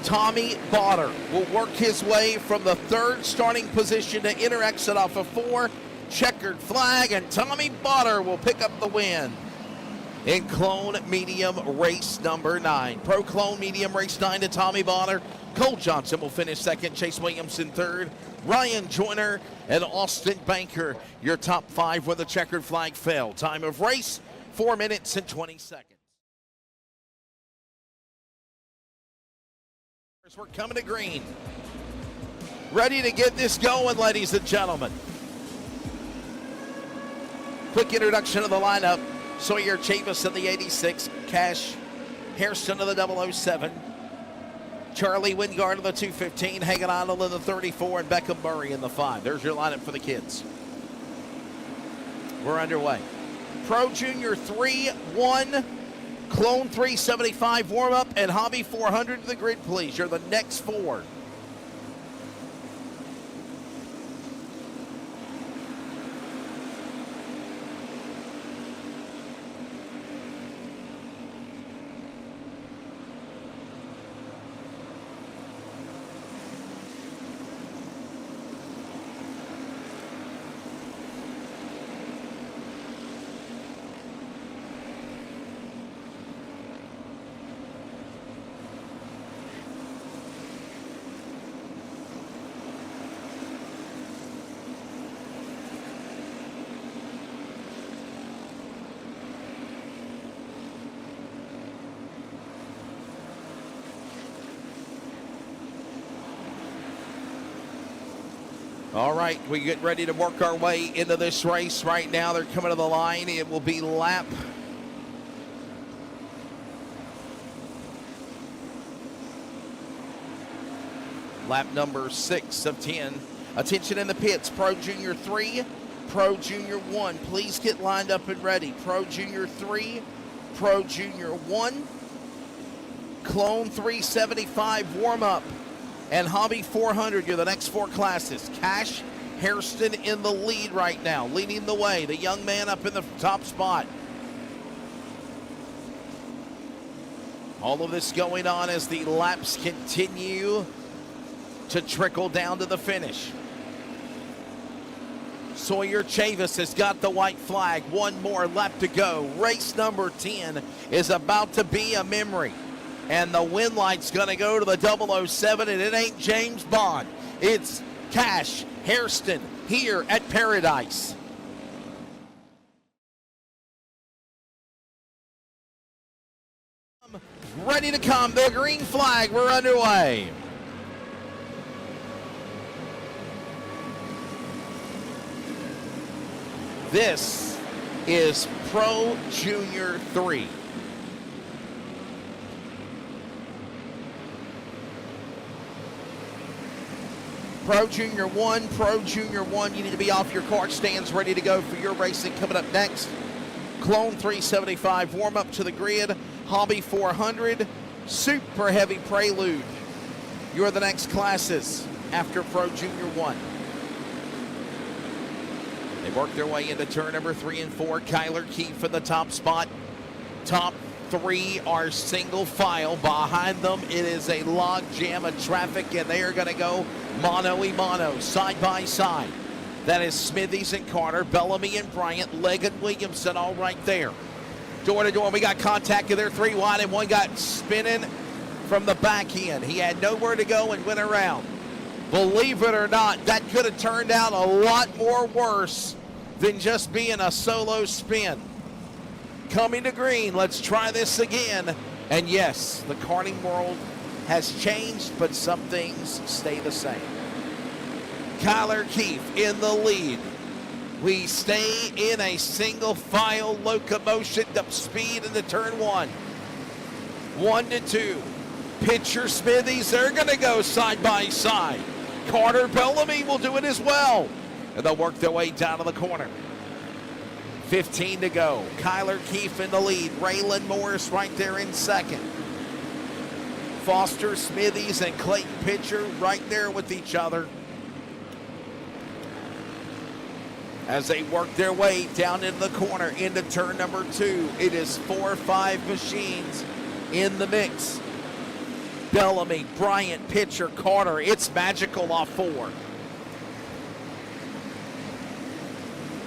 Tommy Botter will work his way from the 3rd starting position to enter exit off of 4. Checkered flag, and Tommy Botter will pick up the win in Clone Medium race number 9. Pro Clone Medium race 9 to Tommy Botter. Cole Johnson will finish 2nd. Chase Williamson 3rd. Ryan Joyner and Austin Banker, your top 5 when the checkered flag fell. Time of race, 4 minutes and 20 seconds. We're coming to green. Ready to get this going, ladies and gentlemen. Quick introduction of the lineup. Sawyer Chavis in the 86. Cash Hairston of the 007. Charlie Wingard of the 215. Hagen Idle in the 34. And Beckham Murray in the 5. There's your lineup for the kids. We're underway. Pro Junior 3-1. Clone 375 warm-up and Hobby 400 to the grid, please. You're the next 4. All right, we get ready to work our way into this race right now. They're coming to the line. It will be lap number 6 of 10. Attention in the pits. Pro Junior 3, Pro Junior 1. Please get lined up and ready. Pro Junior 3, Pro Junior 1. Clone 375 warm-up. And Hobby 400, you're the next 4 classes. Cash Hairston in the lead right now, leading the way. The young man up in the top spot. All of this going on as the laps continue to trickle down to the finish. Sawyer Chavis has got the white flag. 1 more lap to go. Race number 10 is about to be a memory. And the win light's going to go to the 007, and it ain't James Bond. It's Cash Hairston here at Paradise. Ready to come. The green flag. We're underway. This is Pro Junior 3. Pro Junior 1, Pro Junior 1, you need to be off your cart stands ready to go for your racing. Coming up next, Clone 375, warm up to the grid, Hobby 400, Super Heavy Prelude. You're the next classes after Pro Junior 1. They work their way into turn number 3 and 4. Kyler Keefe in the top spot. Top 3 are single file. Behind them, it is a log jam of traffic, and they are going to go mano-a-mano, side by side. That is Smithies and Carter, Bellamy and Bryant, Legg and Williamson all right there. Door to door, we got contact of their 3 wide, and one got spinning from the back end. He had nowhere to go and went around. Believe it or not, that could have turned out a lot more worse than just being a solo spin. Coming to green, let's try this again. And yes, the karting world has changed, but some things stay the same. Kyler Keefe in the lead. We stay in a single file locomotion up speed into turn 1. 1 to 2. Pitcher Smithies, they're going to go side by side. Carter Bellamy will do it as well. And they'll work their way down to the corner. 15 to go. Kyler Keefe in the lead. Raylan Morris right there in second. Foster Smithies and Clayton Pitcher right there with each other as they work their way down into the corner into turn number 2. It is 4 or 5 machines in the mix. Bellamy, Bryant, Pitcher, Carter. It's magical off 4.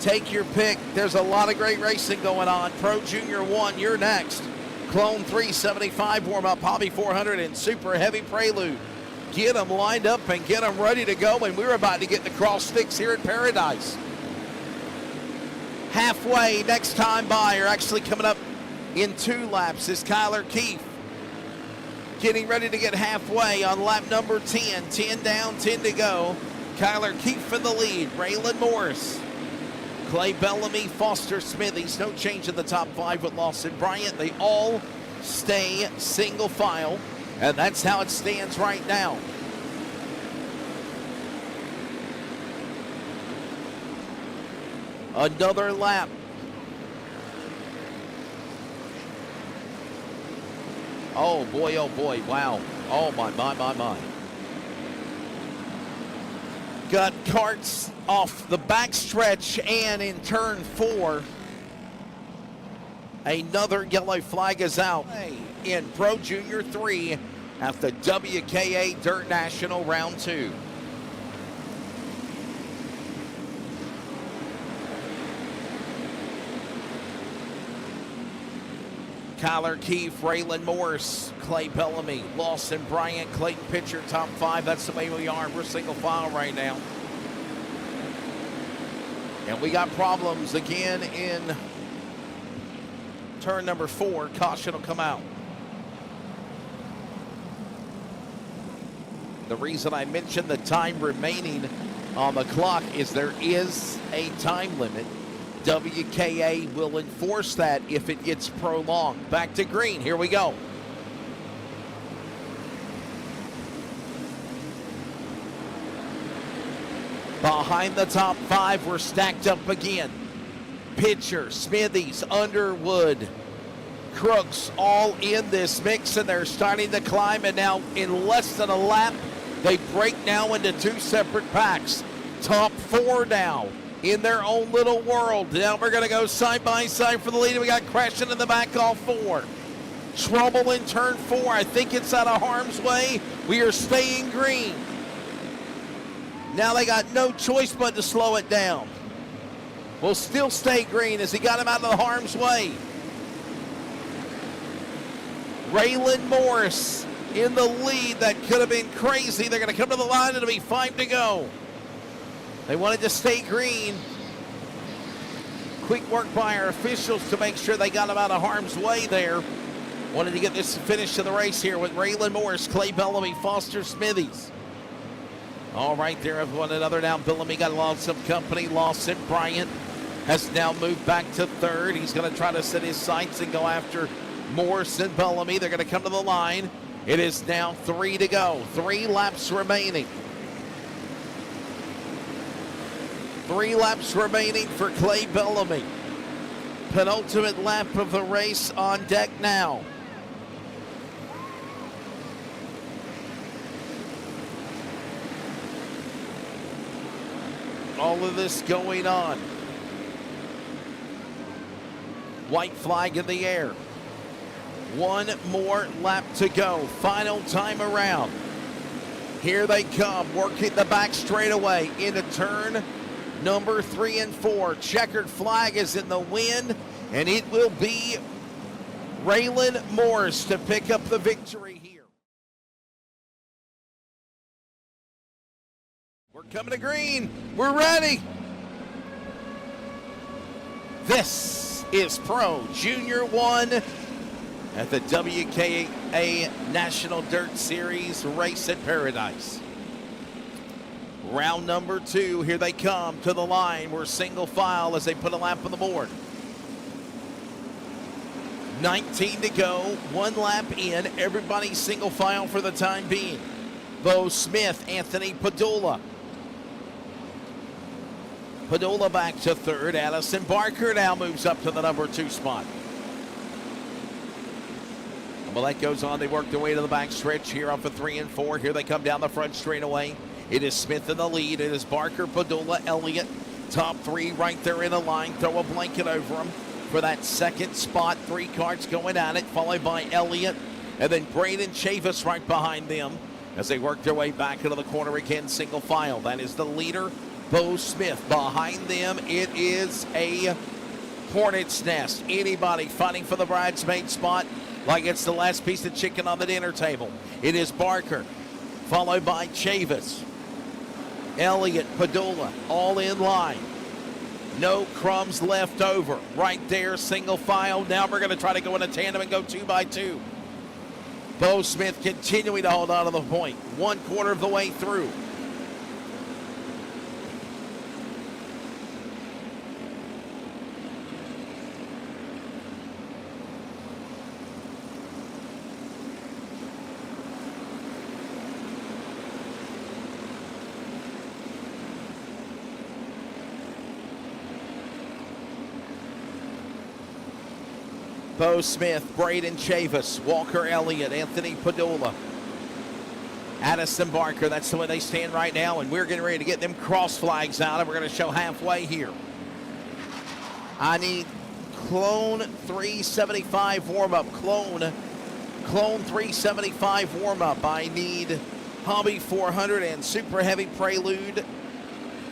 Take your pick. There's a lot of great racing going on. Pro Junior 1, you're next. Clone 375 warm-up, Hobby 400, and Super Heavy Prelude. Get them lined up and get them ready to go, and we're about to get the cross sticks here at Paradise. Halfway, next time by, or actually coming up in 2 laps, is Kyler Keefe. Getting ready to get halfway on lap number 10. 10 down, 10 to go. Kyler Keefe in the lead. Raylan Morris, Clay Bellamy, Foster Smithies. No change in the top 5 with Lawson Bryant. They all stay single file, and that's how it stands right now. Another lap. Oh boy, wow. Oh my. Got carts off the backstretch, and in turn 4, another yellow flag is out in Pro Junior 3 at the WKA Dirt National Round 2. Kyler Keefe, Raylan Morris, Clay Bellamy, Lawson Bryant, Clayton Pitcher, top 5. That's the way we are. We're single file right now. And we got problems again in turn number 4. Caution will come out. The reason I mentioned the time remaining on the clock is there is a time limit. WKA will enforce that if it gets prolonged. Back to green. Here we go. Behind the top 5, we're stacked up again. Pitcher, Smithies, Underwood, Crooks all in this mix, and they're starting to climb, and now in less than a lap, they break now into 2 separate packs. Top 4 now in their own little world. Now we're going to go side by side for the lead. We got crashing in the back all 4. Trouble in turn 4. I think it's out of harm's way. We are staying green. Now they got no choice but to slow it down. We'll still stay green as he got him out of the harm's way. Raylan Morris in the lead. That could have been crazy. They're going to come to the line. It'll be 5 to go. They wanted to stay green. Quick work by our officials to make sure they got him out of harm's way there. Wanted to get this finish to the race here with Raylan Morris, Clay Bellamy, Foster Smithies. All right there, one another now. Bellamy got lost some company. Lawson Bryant has now moved back to 3rd. He's going to try to set his sights and go after Morris and Bellamy. They're going to come to the line. It is now 3 to go. 3 laps remaining. 3 laps remaining for Clay Bellamy. Penultimate lap of the race on deck now. All of this going on. White flag in the air. 1 more lap to go. Final time around. Here they come, working the back straightaway into turn number 3 and 4. Checkered flag is in the wind, and it will be Raylan Morris to pick up the victory here. We're coming to green. We're ready. This is Pro Junior 1 at the WKA National Dirt Series Race at Paradise. Round number 2, here they come to the line. We're single file as they put a lap on the board. 19 to go, 1 lap in, everybody single file for the time being. Bo Smith, Anthony Padula. Padula back to 3rd. Addison Barker now moves up to the number 2 spot. Well, that goes on. They work their way to the back stretch here off of 3 and 4. Here they come down the front straightaway. It is Smith in the lead. It is Barker, Padula, Elliott. Top 3 right there in a line. Throw a blanket over them for that 2nd spot. 3 carts going at it, followed by Elliott. And then Braden Chavis right behind them as they work their way back into the corner again, single file. That is the leader, Bo Smith. Behind them, it is a hornet's nest. Anybody fighting for the bridesmaid spot like it's the last piece of chicken on the dinner table. It is Barker, followed by Chavis, Elliott, Padula, all in line. No crumbs left over. Right there, single file. Now we're going to try to go in a tandem and go 2 by 2. Bo Smith continuing to hold on to the point. 1/4 of the way through. Bo Smith, Braden Chavis, Walker Elliott, Anthony Padula, Addison Barker. That's the way they stand right now, and we're getting ready to get them cross flags out, and we're going to show halfway here. I need Clone 375 warm-up. Clone 375 warm-up. I need Hobby 400 and Super Heavy Prelude.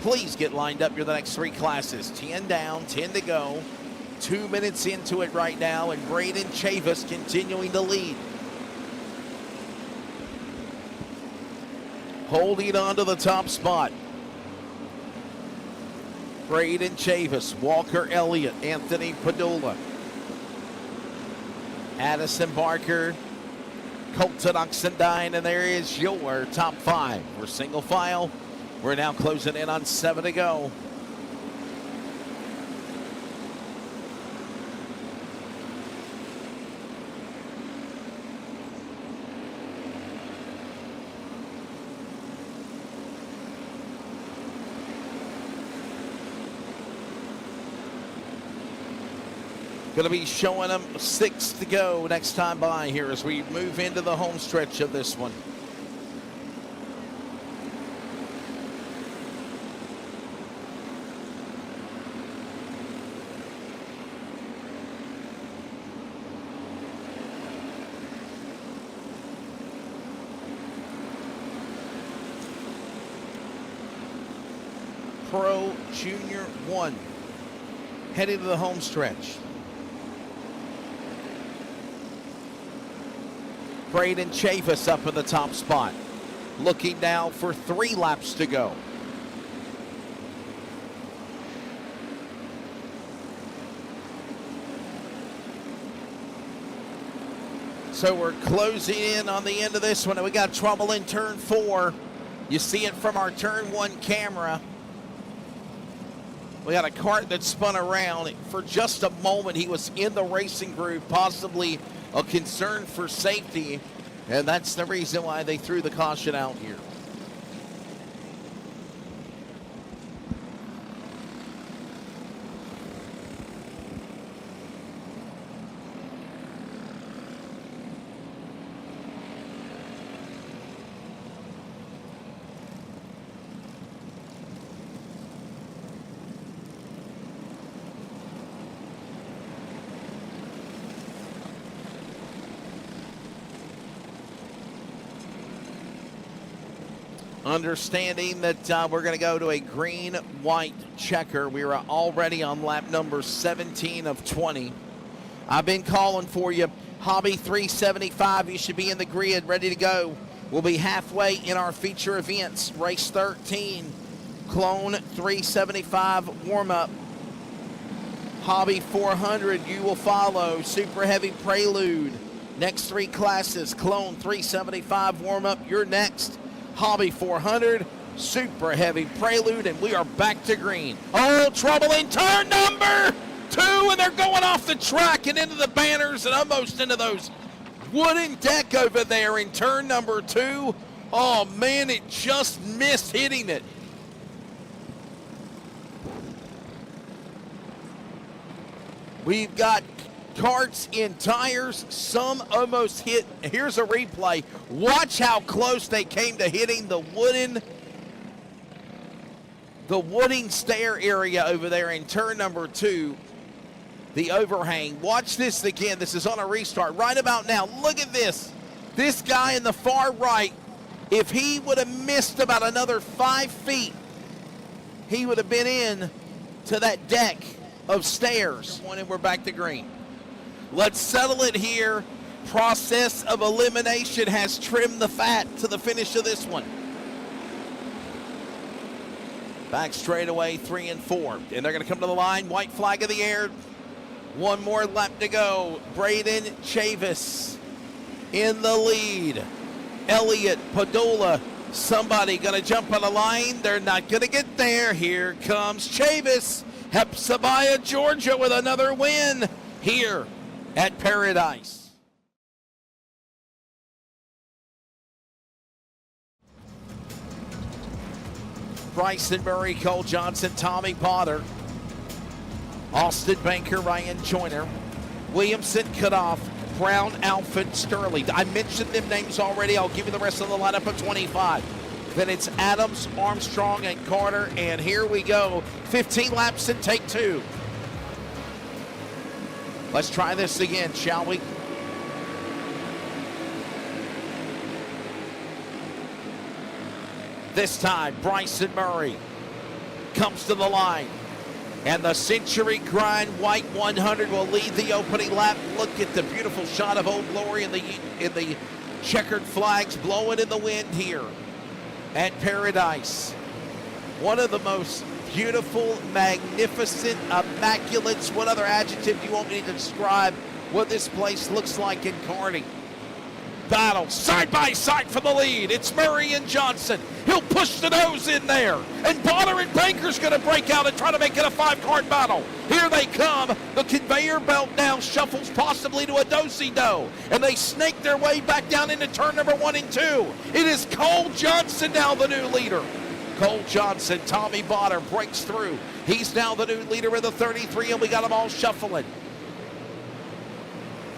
Please get lined up. You're the next 3 classes. 10 down, 10 to go. 2 minutes into it right now, and Braden Chavis continuing to lead. Holding on to the top spot. Braden Chavis, Walker Elliott, Anthony Padula, Addison Barker, Colton Oxendine, and there is your top 5. We're single file. We're now closing in on 7 to go. Going to be showing them 6 to go next time by here as we move into the home stretch of this one. Pro Junior 1 heading to the home stretch. Braden Chavis up in the top spot. Looking now for 3 laps to go. So we're closing in on the end of this one, and we got trouble in turn 4. You see it from our turn 1 camera. We got a cart that spun around. For just a moment, he was in the racing group, possibly a concern for safety, and that's the reason why they threw the caution out here. Understanding that we're going to go to a green-white checker. We are already on lap number 17 of 20. I've been calling for you. Hobby 375, you should be in the grid, ready to go. We'll be halfway in our feature events. Race 13, Clone 375 warm-up. Hobby 400, you will follow. Super Heavy Prelude. Next three classes, Clone 375 warm-up, you're next. Hobby 400, Super Heavy Prelude, and we are back to green. Oh, trouble in turn number 2, and they're going off the track and into the banners and almost into those wooden deck over there in turn number 2. Oh, man, it just missed hitting it. We've got carts in tires, some almost hit. Here's a replay. Watch how close they came to hitting the wooden stair area over there in turn number 2, the overhang. Watch this again. This is on a restart right about now. Look at this. This guy in the far right, if he would have missed about another 5 feet, he would have been in to that deck of stairs. And we're back to green. Let's settle it here. Process of elimination has trimmed the fat to the finish of this one. Back straightaway 3 and 4. And they're going to come to the line. White flag in the air. One more lap to go. Braden Chavis in the lead. Elliott Padula. Somebody going to jump on the line. They're not going to get there. Here comes Chavis. Hepzibah, Georgia with another win here at Paradise. Bryson Murray, Cole Johnson, Tommy Potter, Austin Banker, Ryan Joyner, Williamson, Cutoff, Brown, Alfred, Sterling. I mentioned them names already. I'll give you the rest of the lineup of 25. Then it's Adams, Armstrong, and Carter. And here we go. 15 laps and take 2. Let's try this again, shall we? This time, Bryson Murray comes to the line. And the Century Grind White 100 will lead the opening lap. Look at the beautiful shot of Old Glory in the checkered flags blowing in the wind here at Paradise. One of the most beautiful, magnificent, immaculate, what other adjective do you want me to describe what this place looks like in karting? Battle side by side for the lead. It's Murray and Johnson. He'll push the nose in there. And Bonner and Banker's going to break out and try to make it a 5-card battle. Here they come. The conveyor belt now shuffles possibly to a do-si-do. And they snake their way back down into turn number 1 and 2. It is Cole Johnson now the new leader. Cole Johnson, Tommy Bonner breaks through. He's now the new leader of the 33, and we got them all shuffling.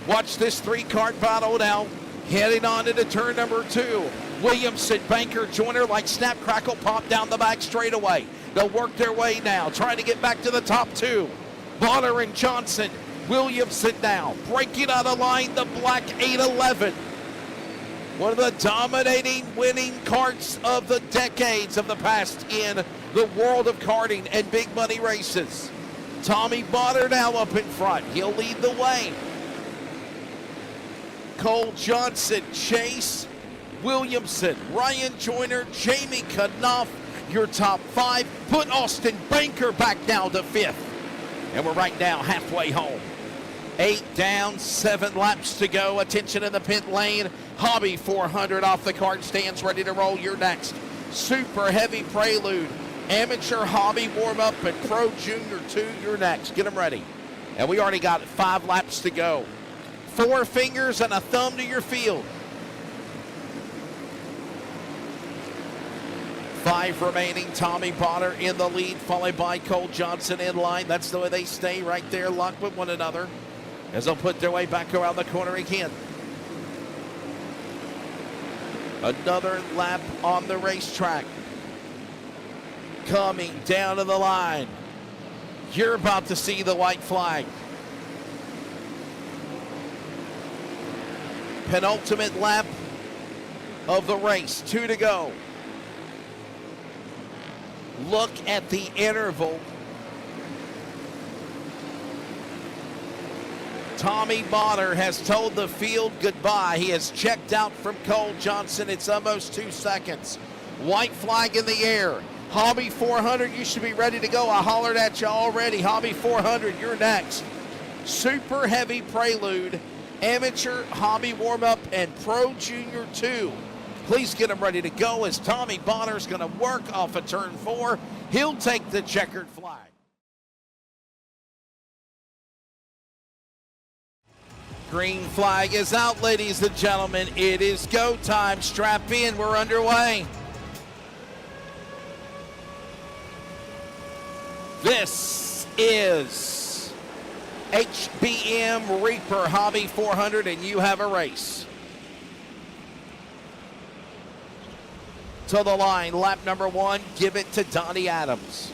Watch this 3-card battle now. Heading on into turn number 2. Williamson, Banker, Joyner like snap, crackle, pop down the back straightaway. They'll work their way now, trying to get back to the top 2. Bonner and Johnson. Williamson now breaking out of line, the black 811. One of the dominating, winning karts of the decades of the past in the world of karting and big money races. Tommy Bonner now up in front. He'll lead the way. Cole Johnson, Chase Williamson, Ryan Joyner, Jamie Knopf, your top 5. Put Austin Banker back down to 5th. And we're right now halfway home. 8 down, 7 laps to go. Attention in the pit lane. Hobby 400 off the cart stands ready to roll. You're next. Super Heavy Prelude. Amateur Hobby warm-up and Pro Junior 2. You're next. Get them ready. And we already got 5 laps to go. 4 fingers and a thumb to your field. 5 remaining. Tommy Bonner in the lead, followed by Cole Johnson in line. That's the way they stay right there, locked with one another as they'll put their way back around the corner again. Another lap on the racetrack. Coming down to the line. You're about to see the white flag. Penultimate lap of the race. 2 to go. Look at the interval. Tommy Bonner has told the field goodbye. He has checked out from Cole Johnson. It's almost 2 seconds. White flag in the air. Hobby 400, you should be ready to go. I hollered at you already. Hobby 400, you're next. Super Heavy Prelude, Amateur Hobby Warm-Up, and Pro Junior 2. Please get them ready to go as Tommy Bonner's going to work off of turn 4. He'll take the checkered flag. Green flag is out, ladies and gentlemen. It is go time. Strap in. We're underway. This is HBM Reaper Hobby 400, and you have a race. To the line, lap number 1, give it to Donnie Adams.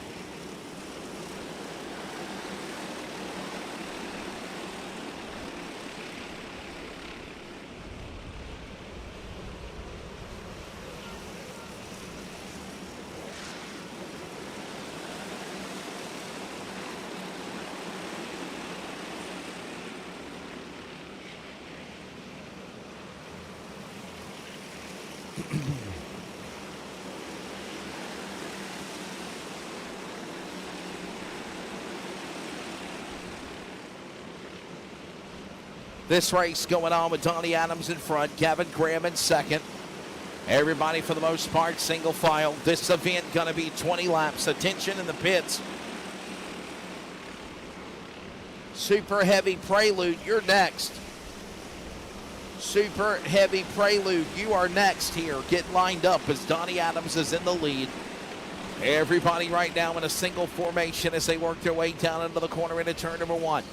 This race going on with Donnie Adams in front, Gavin Graham in second. Everybody, for the most part, single file. This event going to be 20 laps. Attention in the pits. Super Heavy Prelude, you're next. Super Heavy Prelude, you are next here. Get lined up as Donnie Adams is in the lead. Everybody right now in a single formation as they work their way down into the corner into turn number 1.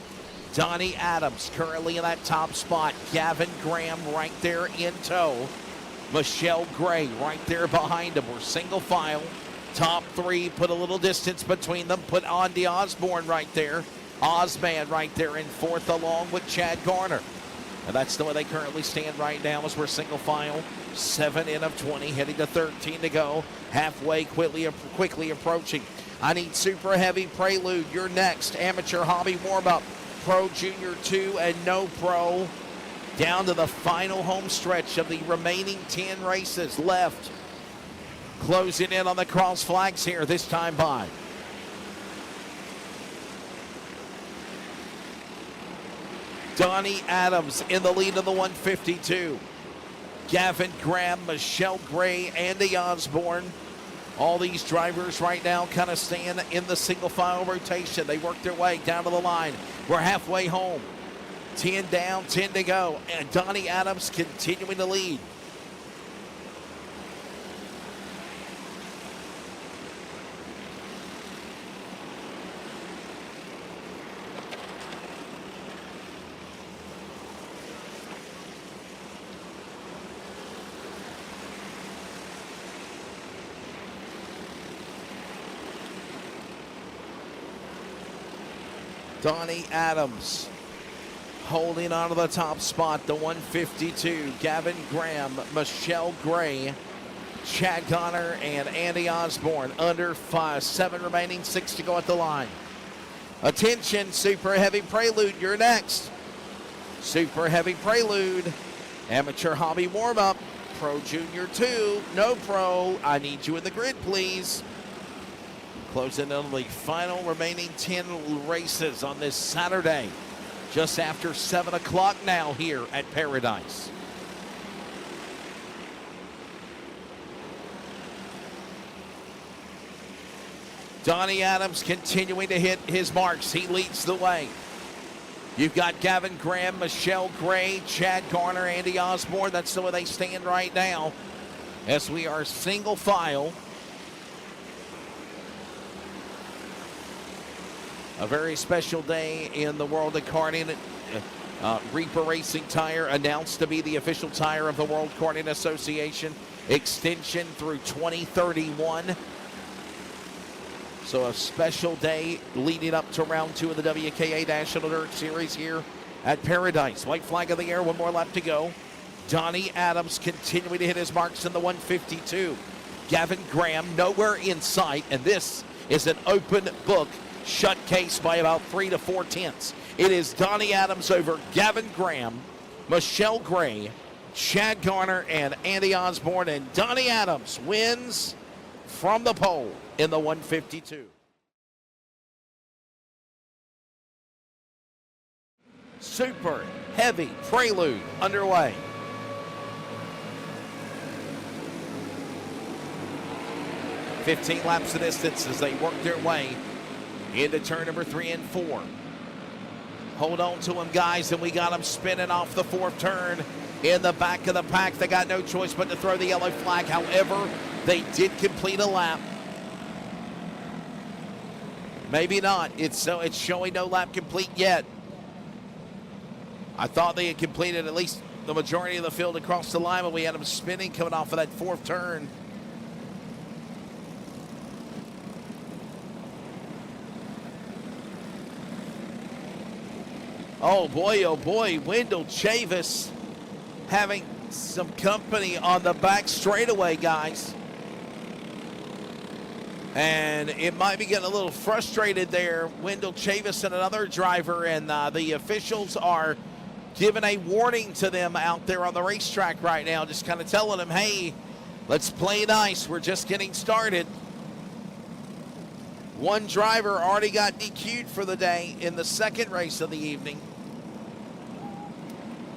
Donnie Adams currently in that top spot. Gavin Graham right there in tow. Michelle Gray right there behind him. We're single file. Top 3, put a little distance between them. Put Andy Osborne right there. Ozman right there in 4th along with Chad Garner. And that's the way they currently stand right now as we're single file. 7 in of 20, heading to 13 to go. Halfway, quickly approaching. I need Super Heavy Prelude. You're next. Amateur Hobby Warm-Up. Pro Junior 2 and no Pro. Down to the final home stretch of the remaining 10 races left. Closing in on the cross flags here this time by. Donnie Adams in the lead of the 152. Gavin Graham, Michelle Gray, Andy Osborne. All these drivers right now kind of staying in the single file rotation. They work their way down to the line. We're halfway home. 10 down, 10 to go. And Donnie Adams continuing to lead. Donnie Adams holding on to the top spot, the 152. Gavin Graham, Michelle Gray, Chad Garner, and Andy Osborne. Under 7 remaining, 6 to go at the line. Attention, Super Heavy Prelude, you're next. Super Heavy Prelude, Amateur Hobby Warm-Up, Pro Junior 2, no Pro. I need you in the grid, please. Closing in the final remaining 10 races on this Saturday. Just after 7 o'clock now here at Paradise. Donnie Adams continuing to hit his marks. He leads the way. You've got Gavin Graham, Michelle Gray, Chad Garner, Andy Osborne. That's the way they stand right now as we are single file. A very special day in the world of karting. Reaper Racing Tire announced to be the official tire of the World Karting Association. Extension through 2031. So a special day leading up to round 2 of the WKA National Dirt Series here at Paradise. White flag in the air, 1 more lap to go. Donnie Adams continuing to hit his marks in the 152. Gavin Graham nowhere in sight, and this is an open book, shut case by about 3 to 4 tenths. It is Donnie Adams over Gavin Graham, Michelle Gray, Chad Garner, and Andy Osborne, and Donnie Adams wins from the pole in the 152. Super heavy prelude underway. $15 laps of distance as they work their way into turn number 3 and 4. Hold on to them, guys, and we got them spinning off the 4th turn in the back of the pack. They got no choice but to throw the yellow flag. However, they did complete a lap. Maybe not. It's showing no lap complete yet. I thought they had completed at least the majority of the field across the line, but we had them spinning coming off of that 4th turn. Oh boy, Wendell Chavis having some company on the back straightaway, guys. And it might be getting a little frustrated there. Wendell Chavis and another driver, and the officials are giving a warning to them out there on the racetrack right now, just kind of telling them, hey, let's play nice. We're just getting started. One driver already got DQ'd for the day in the 2nd race of the evening.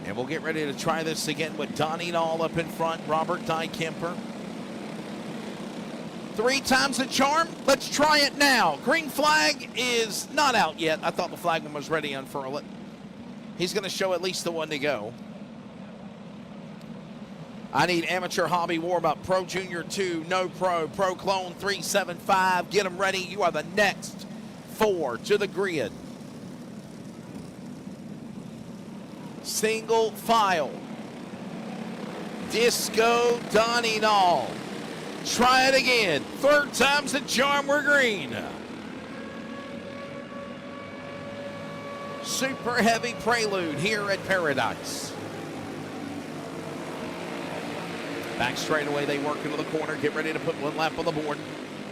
And we'll get ready to try this again with Donnie Nall up in front, Robert Dykemper. 3 times the charm. Let's try it now. Green flag is not out yet. I thought the flagman was ready to unfurl it. He's going to show at least the one to go. I need amateur hobby warm-up. Pro Junior 2, no pro. Pro Clone 375. Get them ready. You are the next 4 to the grid. Single file. Disco Donnie Nall. Try it again. 3rd time's the charm. We're green. Super heavy prelude here at Paradise. Back straightaway, they work into the corner, get ready to put 1 lap on the board.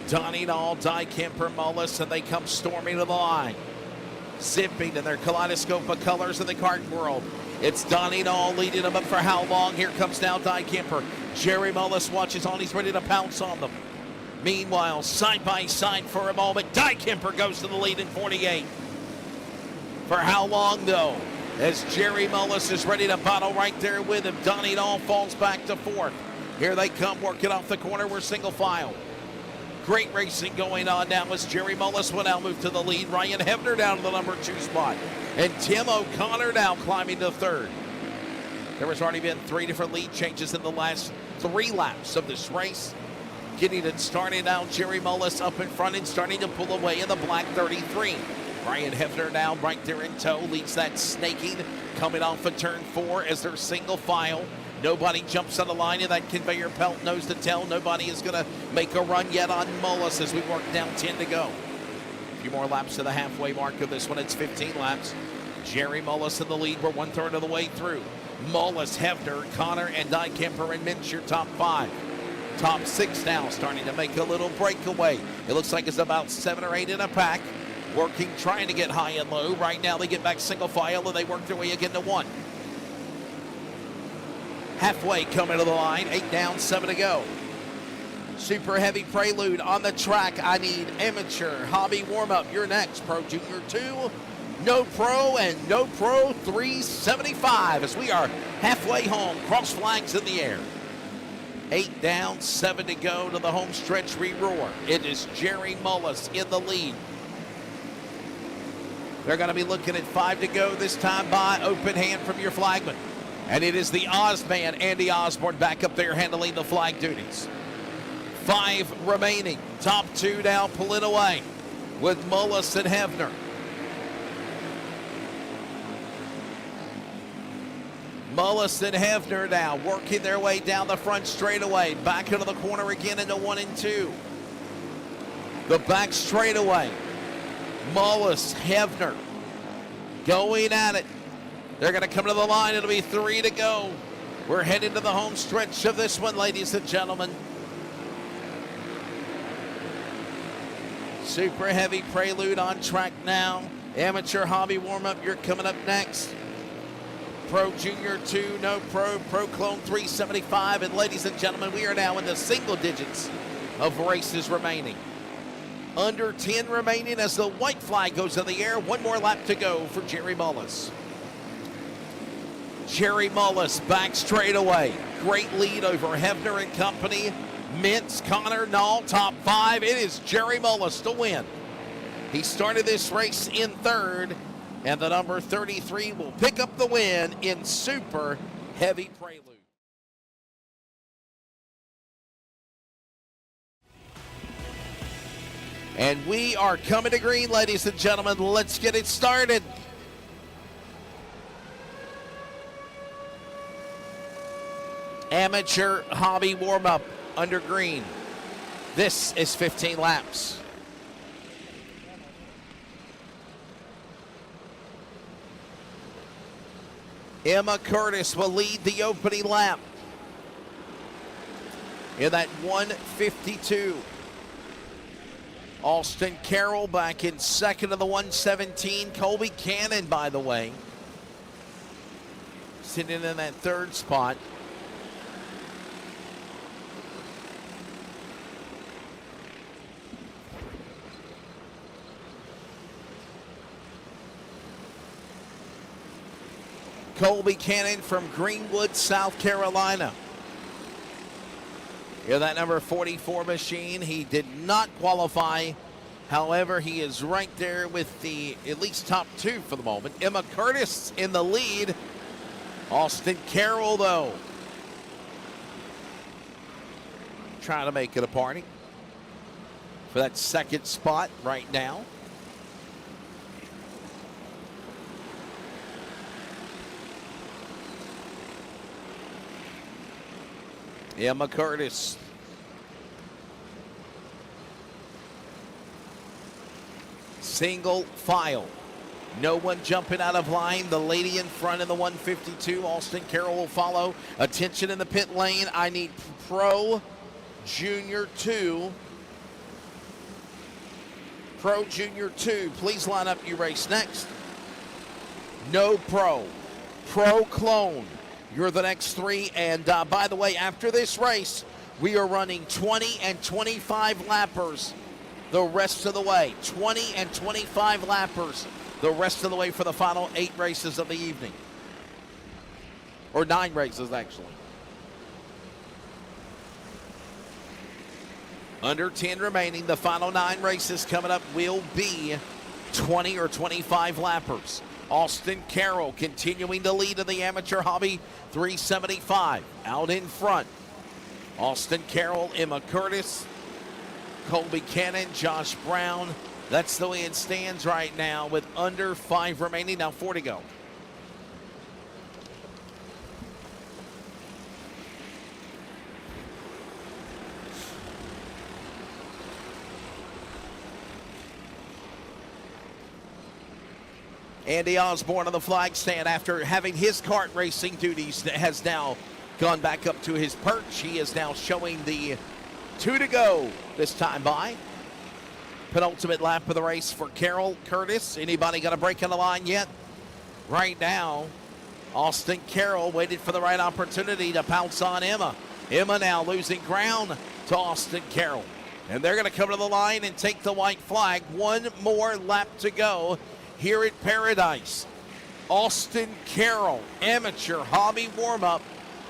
Donnie Nall, Dykemper, Mullis, and they come storming to the line. Zipping in their kaleidoscope of colors in the kart world. It's Donnie Nall leading them up for how long? Here comes now Dykemper. Jerry Mullis watches on, he's ready to pounce on them. Meanwhile, side by side for a moment, Dykemper goes to the lead in 48. For how long, though? As Jerry Mullis is ready to battle right there with him. Donnie Nall falls back to 4th. Here they come, working off the corner. We're single file. Great racing going on now as Jerry Mullis will now move to the lead. Ryan Hebner down to the number 2 spot. And Tim O'Connor now climbing to 3rd. There has already been 3 different lead changes in the last 3 laps of this race. Getting it started now, Jerry Mullis up in front and starting to pull away in the black 33. Ryan Hefner now right there in tow, leads that snaking coming off of turn 4 as they're single file. Nobody jumps on the line of that conveyor belt, nose to tail. Nobody is going to make a run yet on Mullis as we work down 10 to go. A few more laps to the halfway mark of this one. It's 15 laps. Jerry Mullis in the lead. We're 1/3 of the way through. Mullis, Hefner, Connor, and Dykemper and Minch, your top 5. Top 6 now starting to make a little breakaway. It looks like it's about 7 or 8 in a pack. Working, trying to get high and low. Right now they get back single file and they work their way again to 1. Halfway coming to the line, 8 down, 7 to go. Super heavy prelude on the track. I need amateur hobby warm-up. You're next. Pro Junior 2, no pro, and no pro 375 as we are halfway home. Cross flags in the air. 8 down, 7 to go to the home stretch. Re-roar. It is Jerry Mullis in the lead. They're going to be looking at 5 to go this time by open hand from your flagman. And it is the Oz man, Andy Osborne, back up there handling the flag duties. 5 remaining. Top 2 now pulling away with Mullis and Hefner. Mullis and Hefner now working their way down the front straightaway. Back into the corner again into 1 and 2. The back straightaway. Mullis, Hefner going at it. They're going to come to the line. It'll be 3 to go. We're heading to the home stretch of this one, ladies and gentlemen. Super heavy prelude on track now. Amateur hobby warm-up, you're coming up next. Pro Junior 2, no pro, Pro Clone 375. And ladies and gentlemen, we are now in the single digits of races remaining. Under 10 remaining as the white flag goes in the air. One more lap to go for Jerry Mullis. Jerry Mullis back straight away. Great lead over Hefner and company. Mintz, Connor, Nall, top 5. It is Jerry Mullis to win. He started this race in third, and the number 33 will pick up the win in super heavy prelude. And we are coming to green, ladies and gentlemen. Let's get it started. Amateur hobby warm-up under green. This is 15 laps. Emma Curtis will lead the opening lap in that 1:52. Alston Carroll back in second of the 1:17. Colby Cannon, by the way, sitting in that third spot. Colby Cannon from Greenwood, South Carolina. Here, that number 44 machine. He did not qualify. However, he is right there with the at least top 2 for the moment. Emma Curtis in the lead. Alston Carroll, though, trying to make it a party for that second spot right now. Emma Curtis. Single file. No one jumping out of line. The lady in front in the 152. Alston Carroll will follow. Attention in the pit lane. I need Pro Junior 2. Pro Junior 2. Please line up. You race next. No pro. Pro Clone. You're the next 3, and by the way, after this race, we are running 20 and 25 lappers the rest of the way. 20 and 25 lappers the rest of the way for the final 8 races of the evening. Or 9 races, actually. Under 10 remaining. The final 9 races coming up will be 20 or 25 lappers. Alston Carroll continuing to lead in the amateur hobby 375. Out in front, Alston Carroll, Emma Curtis, Colby Cannon, Josh Brown. That's the way it stands right now with under 5 remaining. Now 4 to go. Andy Osborne on the flag stand after having his kart racing duties has now gone back up to his perch. He is now showing the 2 to go this time by. Penultimate lap of the race for Carroll Curtis. Anybody got a break on the line yet? Right now, Alston Carroll waited for the right opportunity to pounce on Emma. Emma now losing ground to Alston Carroll. And they're going to come to the line and take the white flag. 1 more lap to go here at Paradise. Alston Carroll, amateur hobby warm-up,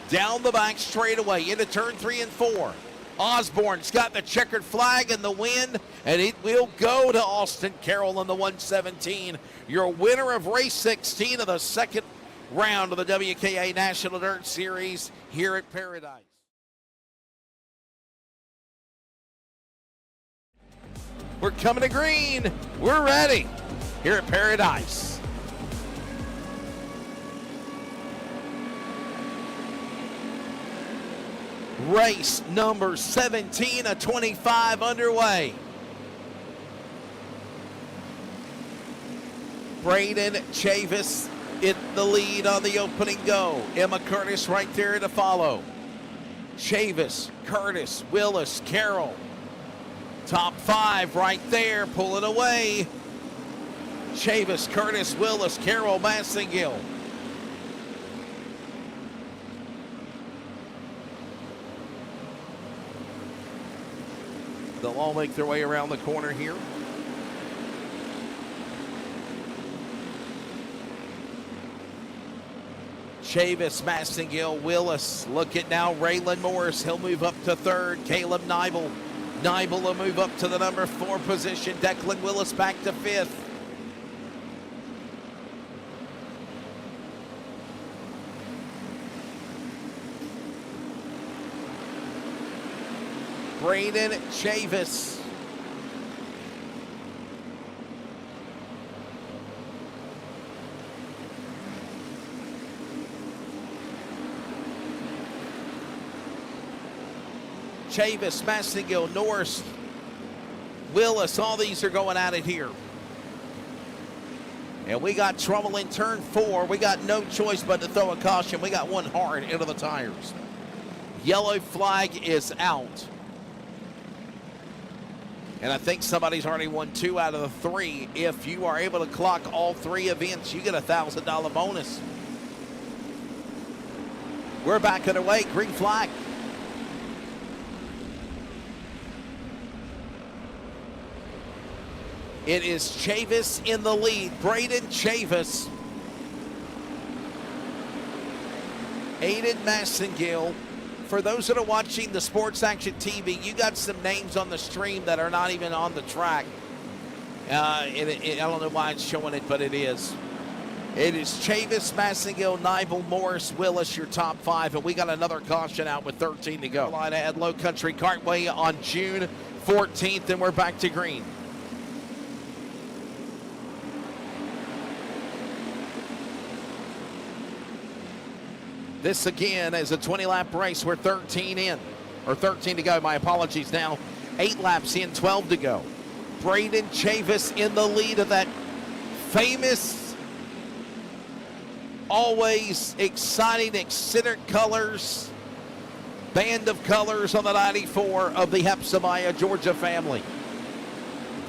down the back straightaway into turn 3 and 4. Osborne's got the checkered flag in the wind, and it will go to Alston Carroll in the 117. Your winner of race 16 of the second round of the WKA National Dirt Series here at Paradise. We're coming to green. We're ready here at Paradise. Race number 17 of 25 underway. Braden Chavis in the lead on the opening go. Emma Curtis right there to follow. Chavis, Curtis, Willis, Carroll. Top 5 right there, pull it away. Chavis, Curtis, Willis, Carroll, Massengill. They'll all make their way around the corner here. Chavis, Massengill, Willis. Look at now Raylan Morris. He'll move up to third. Caleb Nibel. Nibel will move up to the number 4 position. Declan Willis back to 5th. Braden Chavis. Chavis, Massengill, Norris, Willis, all these are going at it here. And we got trouble in turn 4. We got no choice but to throw a caution. We got one hard into the tires. Yellow flag is out. And I think somebody's already won 2 out of the 3. If you are able to clock all 3 events, you get a $1,000 bonus. We're back underway. Green flag. It is Chavis in the lead. Braden Chavis. Aiden Massengill. For those that are watching the Sports Action TV, you got some names on the stream that are not even on the track. I don't know why it's showing it, but it is. It is Chavis, Massengill, Nibel, Morris, Willis, your top 5, and we got another caution out with 13 to go. Line at Low Country Cartway on June 14th, and we're back to green. This again is a 20-lap race. We're 13 in, or 13 to go. My apologies now. 8 laps in, 12 to go. Braden Chavis in the lead of that famous, always exciting, eccentric colors, band of colors on the 94 of the Hepzibah, Georgia family.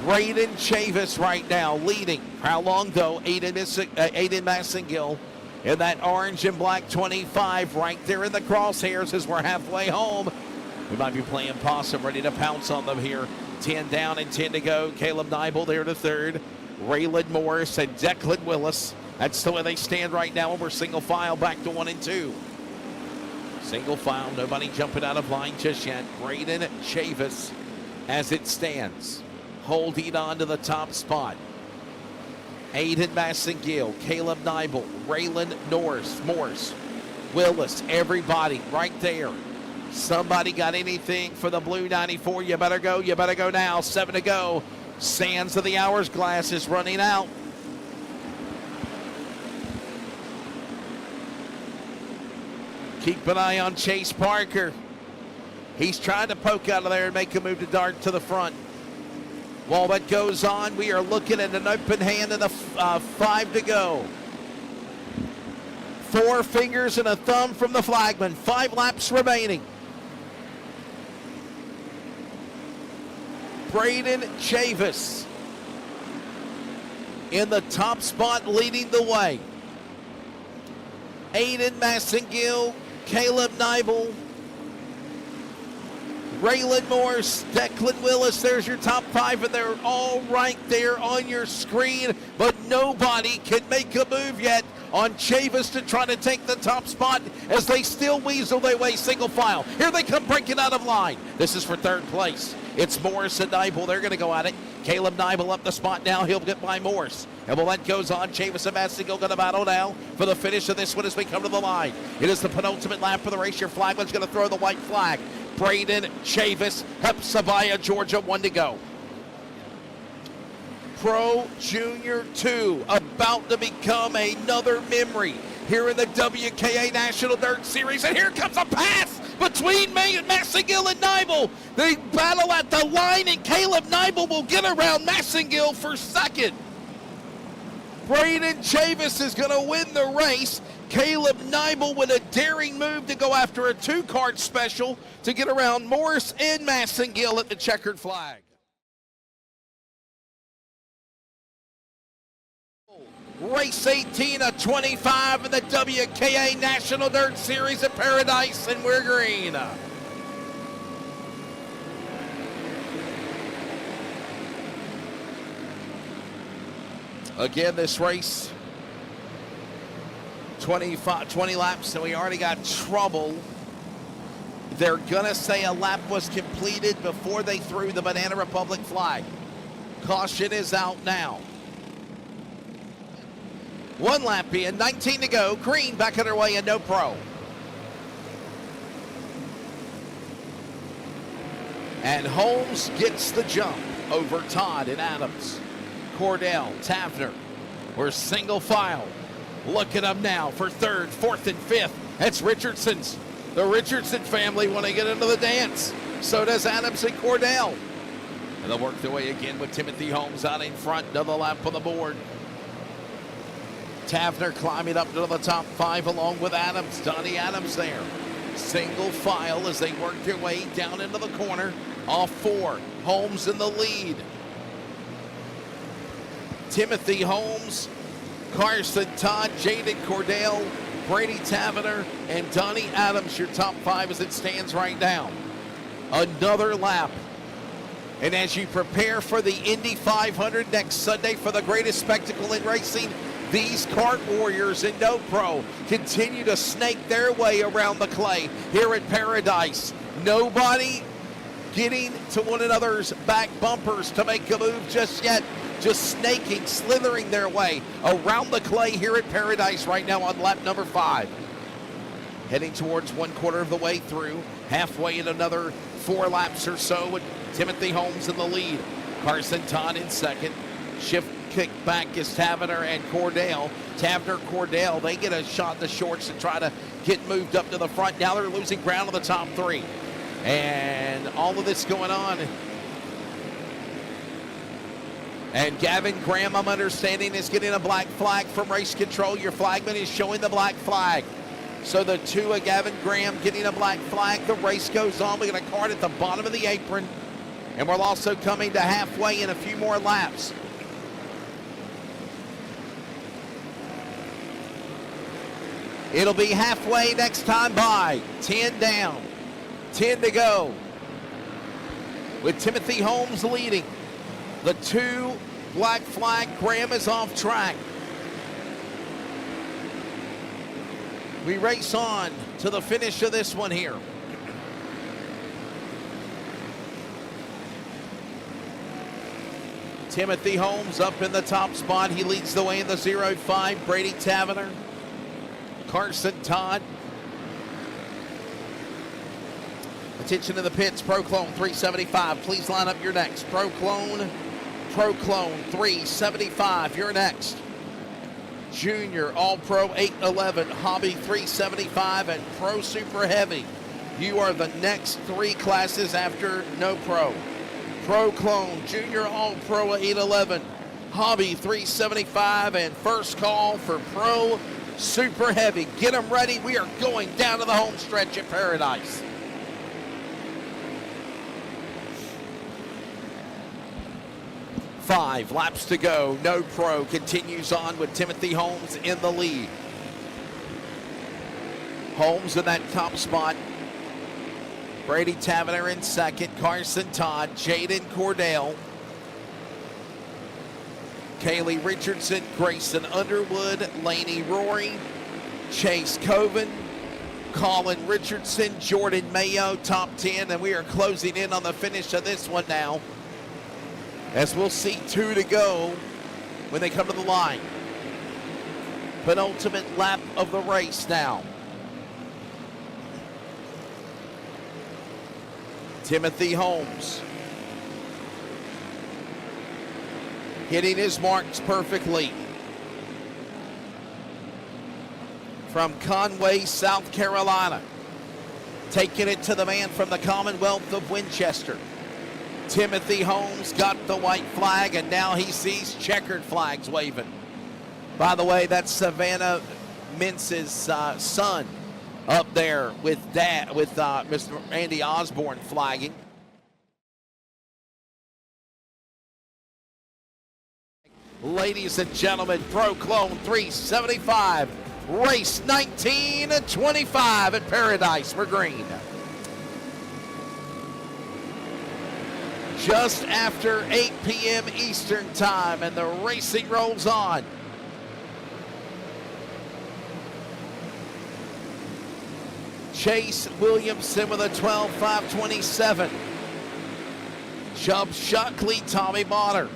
Braden Chavis right now leading. How long though? Aiden Massengill in that orange and black 25 right there in the crosshairs as we're halfway home. We might be playing possum, ready to pounce on them here. 10 down and 10 to go. Caleb Nibel there to third. Raylan Morris and Declan Willis. That's the way they stand right now, and we're single file back to 1 and 2. Single file, nobody jumping out of line just yet. Braden Chavis as it stands, holding on to the top spot. Aiden Massengill, Caleb Nibel, Raylan Morris, Willis, everybody right there. Somebody got anything for the blue 94? You better go now. 7 to go. Sands of the hourglass is running out. Keep an eye on Chase Parker. He's trying to poke out of there and make a move to dart to the front. While that goes on, we are looking at an open hand and a 5 to go. 4 fingers and a thumb from the flagman. 5 laps remaining. Braden Chavis in the top spot, leading the way. Aiden Massengill, Caleb Nibel, Raylan Morris, Declan Willis, there's your top 5, and they're all right there on your screen, but nobody can make a move yet on Chavis to try to take the top spot as they still weasel their way single file. Here they come breaking out of line. This is for third place. It's Morris and Nibel. They're going to go at it. Caleb Nibel up the spot now. He'll get by Morris. And while that goes on, Chavis and Massengill going to battle now for the finish of this one as we come to the line. It is the penultimate lap for the race. Your flagman's going to throw the white flag. Braden Chavis, Hepzibah, Georgia, 1 to go. Pro Junior 2 about to become another memory here in the WKA National Dirt Series. And here comes a pass between Massengill and Nibel. They battle at the line, and Caleb Nibel will get around Massengill for second. Braden Chavis is going to win the race. Caleb Nibel with a daring move to go after a 2-card special to get around Morris and Massengill at the checkered flag. Race 18 of 25 in the WKA National Dirt Series at Paradise, and we're green. Again, this race, 20 laps, and we already got trouble. They're going to say a lap was completed before they threw the Banana Republic flag. Caution is out now. 1 lap in, 19 to go. Green back underway and no pro. And Holmes gets the jump over Todd and Adams. Cordell, Tavener, we're single file. Look at them now for 3rd, 4th, and 5th. That's Richardson's. The Richardson family want to get into the dance. So does Adams and Cordell. And they'll work their way again with Timothy Holmes out in front. Another lap on the board. Tavener climbing up to the top 5 along with Adams. Donnie Adams there. Single file as they work their way down into the corner. Off 4. Holmes in the lead. Timothy Holmes, Carson Todd, Jaden Cordell, Brady Tavener, and Donnie Adams, your top 5 as it stands right now. Another lap. And as you prepare for the Indy 500 next Sunday for the greatest spectacle in racing, these kart warriors in No Pro continue to snake their way around the clay here at Paradise. Nobody getting to one another's back bumpers to make a move just yet. Just snaking, slithering their way around the clay here at Paradise right now on lap number 5. Heading towards 1/4 of the way through, halfway in another 4 laps or so with Timothy Holmes in the lead. Carson Todd in 2nd. Shift kick back is Tavener and Cordell. Tavener, Cordell, they get a shot in the shorts to try to get moved up to the front. Now they're losing ground on the top 3. And all of this going on. And Gavin Graham, I'm understanding, is getting a black flag from race control. Your flagman is showing the black flag. So the 2 of Gavin Graham getting a black flag. The race goes on. We got a card at the bottom of the apron. And we're also coming to halfway in a few more laps. It'll be halfway next time by. 10 down, 10 to go. With Timothy Holmes leading. The 2 black flag, Graham is off track. We race on to the finish of this one here. Timothy Holmes up in the top spot. He leads the way in the 0-5. Brady Tavener, Carson Todd. Attention to the pits. Proclone 375. Please line up your next. Proclone 375. You're next. Junior All-Pro 811. Hobby 375 and Pro Super Heavy. You are the next 3 classes after No Pro. Proclone Junior All-Pro 811. Hobby 375 and first call for Pro Super Heavy. Get them ready. We are going down to the home stretch at Paradise. Five laps to go. No Pro continues on with Timothy Holmes in the lead. Holmes in that top spot. Brady Tavener in 2nd. Carson Todd. Jaden Cordell. Kaylee Richardson. Grayson Underwood. Laney Rory. Chase Coven. Colin Richardson. Jordan Mayo. Top 10. And we are closing in on the finish of this one now, as we'll see 2 to go when they come to the line. Penultimate lap of the race now. Timothy Holmes hitting his marks perfectly. From Conway, South Carolina. Taking it to the man from the Commonwealth of Winchester. Timothy Holmes got the white flag, and now he sees checkered flags waving. By the way, that's Savannah Mintz's son up there with Mr. Andy Osborne flagging. Ladies and gentlemen, Pro Clone 375, race 1925 at Paradise for green. Just after 8 p.m. Eastern time, and the racing rolls on. Chase Williamson with a 12.527. Chubb Shockley, Tommy Bonner.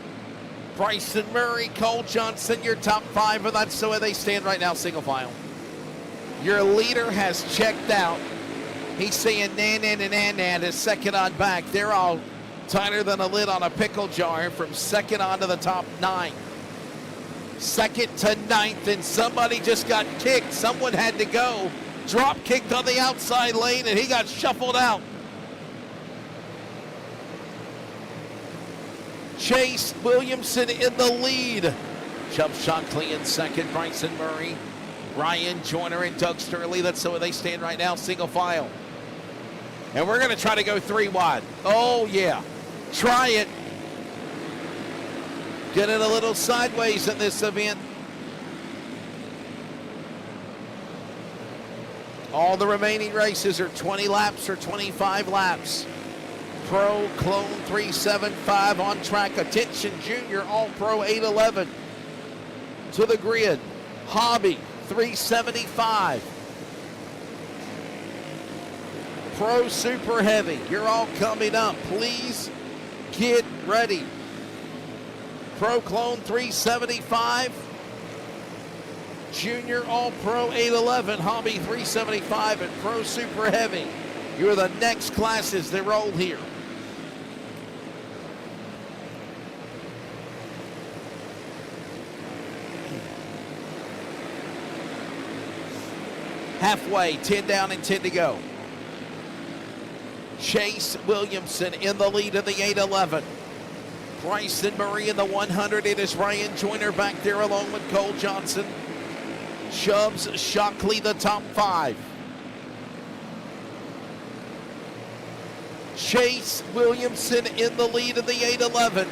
Bryson Murray, Cole Johnson, your top five, and that's the way they stand right now, single file. Your leader has checked out. He's saying nan, his second on back. They're all tighter than a lid on a pickle jar from second on to the top 9. Second to 9th, and somebody just got kicked. Someone had to go. Drop kicked on the outside lane, and he got shuffled out. Chase Williamson in the lead. Chubb Shockley in second. Bryson Murray, Ryan Joyner, and Doug Sturley. That's the way they stand right now, single file. And we're going to try to go 3 wide. Oh, yeah. Try it. Get it a little sideways in this event. All the remaining races are 20 laps or 25 laps. Pro Clone 375 on track. Attention, Junior All-Pro 811 to the grid. Hobby 375. Pro Super Heavy, you're all coming up. Please get ready. Pro Clone 375. Junior All-Pro 811, Hobby 375, and Pro Super Heavy. You're the next classes that roll here. Halfway, 10 down and 10 to go. Chase Williamson in the lead of the 811. Bryson Murray in the 100. It is Ryan Joyner back there along with Cole Johnson. Chubb Shockley, the top 5. Chase Williamson in the lead of the 811.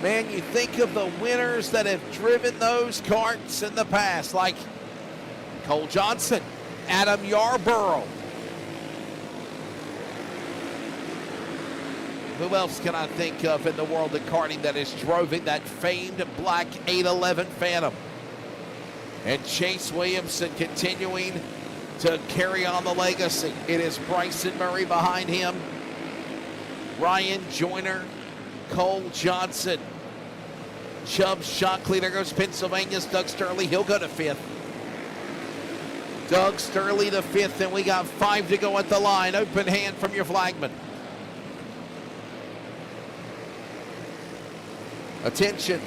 Man, you think of the winners that have driven those carts in the past, like Cole Johnson, Adam Yarborough. Who else can I think of in the world of karting that is driving that famed black 811 Phantom? And Chase Williamson continuing to carry on the legacy. It is Bryson Murray behind him. Ryan Joyner, Cole Johnson, Chubb Shockley. There goes Pennsylvania's Doug Sturley. He'll go to 5th. Doug Sturley to 5th, and we got 5 to go at the line. Open hand from your flagman. Attention.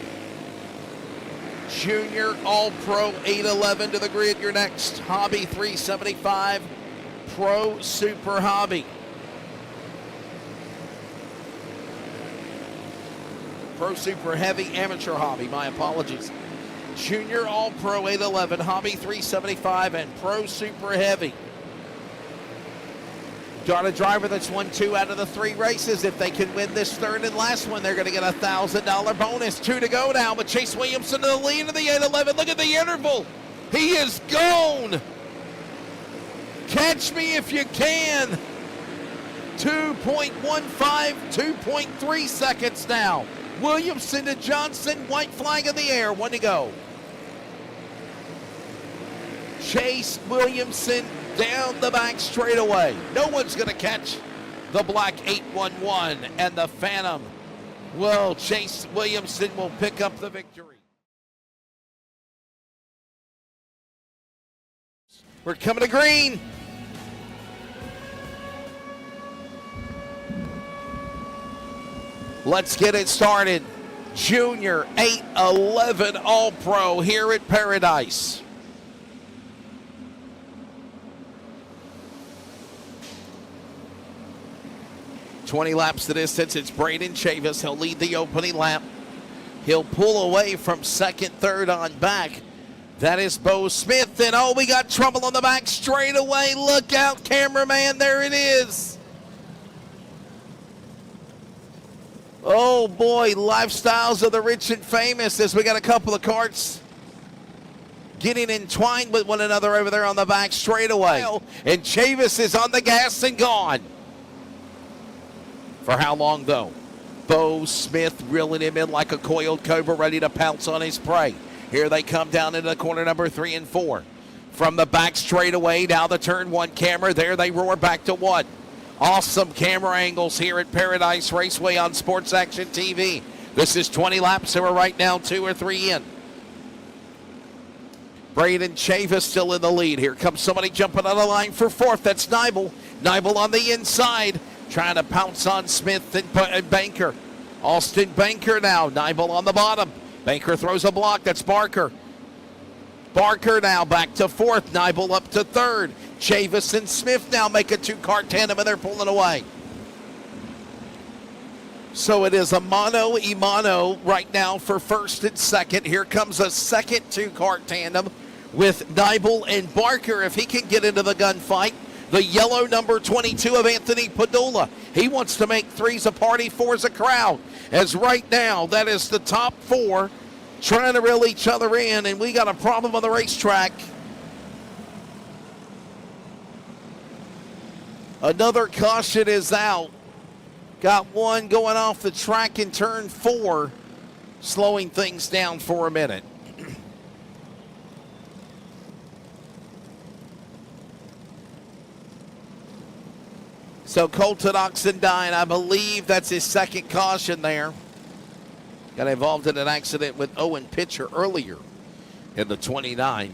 Junior All-Pro 811 to the grid. Your next. Hobby 375. Pro Super Hobby. Pro Super Heavy Amateur Hobby. My apologies. Junior All-Pro 811. Hobby 375 and Pro Super Heavy. Got a driver that's won 2 out of the 3 races. If they can win this third and last one, they're going to get a $1,000 bonus. 2 to go now, but Chase Williamson in the lead of the 811. Look at the interval. He is gone. Catch me if you can. 2.15, 2.3 seconds now. Williamson to Johnson, white flag in the air, 1 to go. Chase Williamson down the back straightaway. No one's going to catch the black 811 and the Phantom. Well, Chase Williamson will pick up the victory. We're coming to green. Let's get it started. Junior 811 All-Pro here at Paradise. "20 laps the distance. It's Braden Chavis. He'll lead the opening lap. He'll pull away from second, third on back. That is Bo Smith. And oh, we got trouble on the back straightaway. Look out, cameraman. There it is. Oh boy, lifestyles of the rich and famous as we got a couple of carts getting entwined with one another over there on the back straightaway. And Chavis is on the gas and gone. For how long though? Bo Smith reeling him in like a coiled cobra, ready to pounce on his prey. Here they come down into the corner number 3 and 4. From the back straightaway, now the turn 1 camera. There they roar back to 1. Awesome camera angles here at Paradise Raceway on Sports Action TV. This is 20 laps, so we're right now 2 or 3 in. Braden Chavis still in the lead. Here comes somebody jumping on the line for 4th. That's Nibel. Nibel on the inside, trying to pounce on Smith and Banker. Austin Banker now. Nibel on the bottom. Banker throws a block. That's Barker. Barker now back to 4th. Nibel up to 3rd. Chavis and Smith now make a 2-car tandem, and they're pulling away. So it is a mano-a-mano right now for 1st and 2nd. Here comes a second 2-car tandem with Nibel and Barker. If he can get into the gunfight, the yellow number 22 of Anthony Padula. He wants to make 3's a party, 4's a crowd. As right now, that is the top 4 trying to reel each other in, and we got a problem on the racetrack. Another caution is out. Got one going off the track in turn 4, slowing things down for a minute. So Colton Oxendine, I believe that's his second caution there. Got involved in an accident with Owen Pitcher earlier in the 29.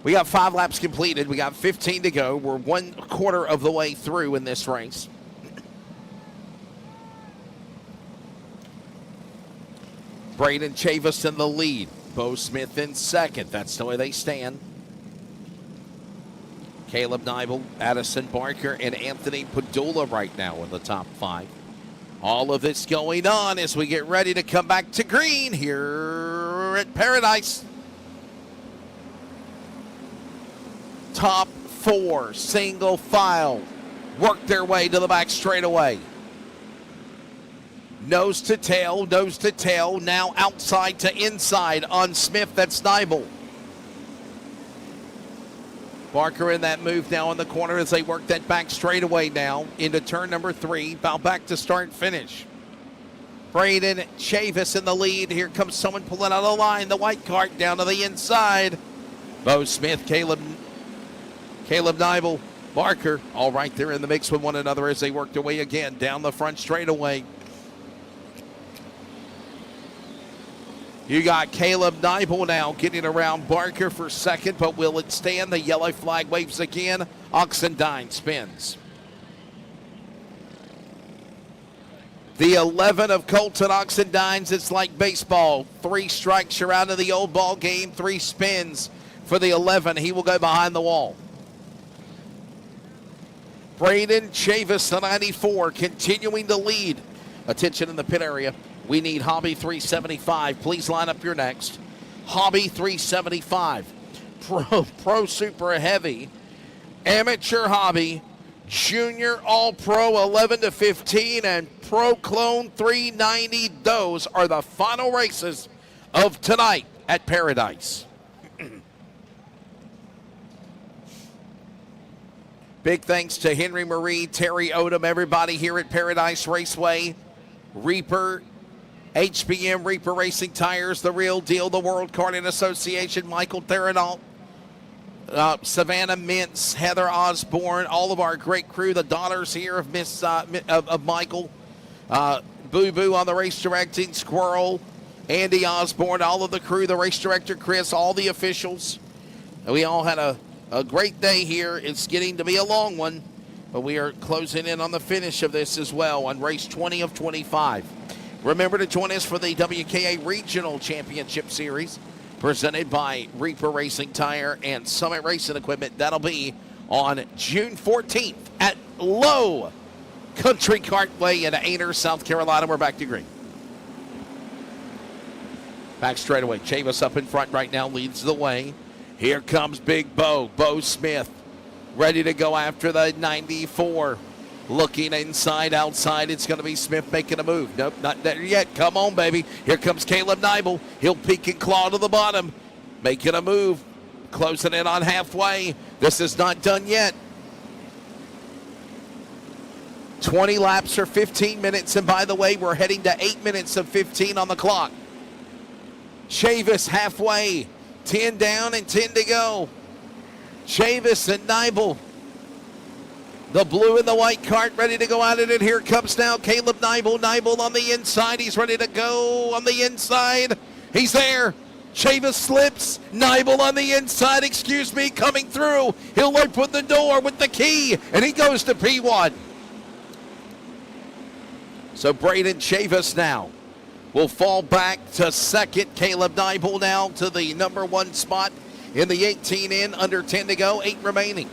We got 5 laps completed. We got 15 to go. We're 1/4 of the way through in this race. Braden Chavis in the lead. Bo Smith in 2nd. That's the way they stand. Caleb Nibel, Addison Barker, and Anthony Padula right now in the top 5. All of this going on as we get ready to come back to green here at Paradise. Top 4, single file, work their way to the back straightaway. Nose to tail, now outside to inside on Smith, that's Nibel. Barker in that move now in the corner as they work that back straightaway now into turn number 3, about back to start finish. Braden Chavis in the lead. Here comes someone pulling out of the line, the white cart down to the inside. Bo Smith, Caleb Nibel, Barker, all right there in the mix with one another as they work their way again down the front straightaway. You got Caleb Nibel now getting around Barker for 2nd, but will it stand? The yellow flag waves again. Oxendine spins. The 11 of Colton Oxendine's, it's like baseball. 3 strikes, you're out of the old ball game. 3 spins for the 11. He will go behind the wall. Braden Chavis, the 94, continuing to lead. Attention in the pit area. We need Hobby 375. Please line up your next. Hobby 375. Pro Super Heavy. Amateur Hobby. Junior All Pro 11 to 15. And Pro Clone 390. Those are the final races of tonight at Paradise. Big thanks to Henry Marie, Terry Odom, everybody here at Paradise Raceway. Reaper, HPM Reaper Racing Tires, The Real Deal, the World Karting Association, Michael Theranalt, Savannah Mintz, Heather Osborne, all of our great crew, the daughters here of Michael, Boo Boo on the race directing, Squirrel, Andy Osborne, all of the crew, the race director Chris, all the officials. We all had a great day here. It's getting to be a long one, but we are closing in on the finish of this as well on race 20 of 25. Remember to join us for the WKA Regional Championship Series presented by Reaper Racing Tire and Summit Racing Equipment. That'll be on June 14th at Low Country Cartway in Ainer, South Carolina. We're back to green. Back straightaway. Chavis up in front right now, leads the way. Here comes Big Bo. Bo Smith ready to go after the 94. Looking inside, outside, it's going to be Smith making a move. Nope, not there yet. Come on, baby. Here comes Caleb Nibel. He'll peek and claw to the bottom. Making a move. Closing in on halfway. This is not done yet. 20 laps or 15 minutes, and by the way, we're heading to 8 minutes of 15 on the clock. Chavis halfway. 10 down and 10 to go. Chavis and Nibel. The blue and the white cart ready to go at it, and here comes now Caleb Nibel. Nibel on the inside. He's ready to go on the inside. He's there. Chavis slips. Nibel on the inside, coming through. He'll open the door with the key, and he goes to P1. So Braden Chavis now will fall back to second. Caleb Nibel now to the number 1 spot in the 18 in, under 10 to go, 8 remaining.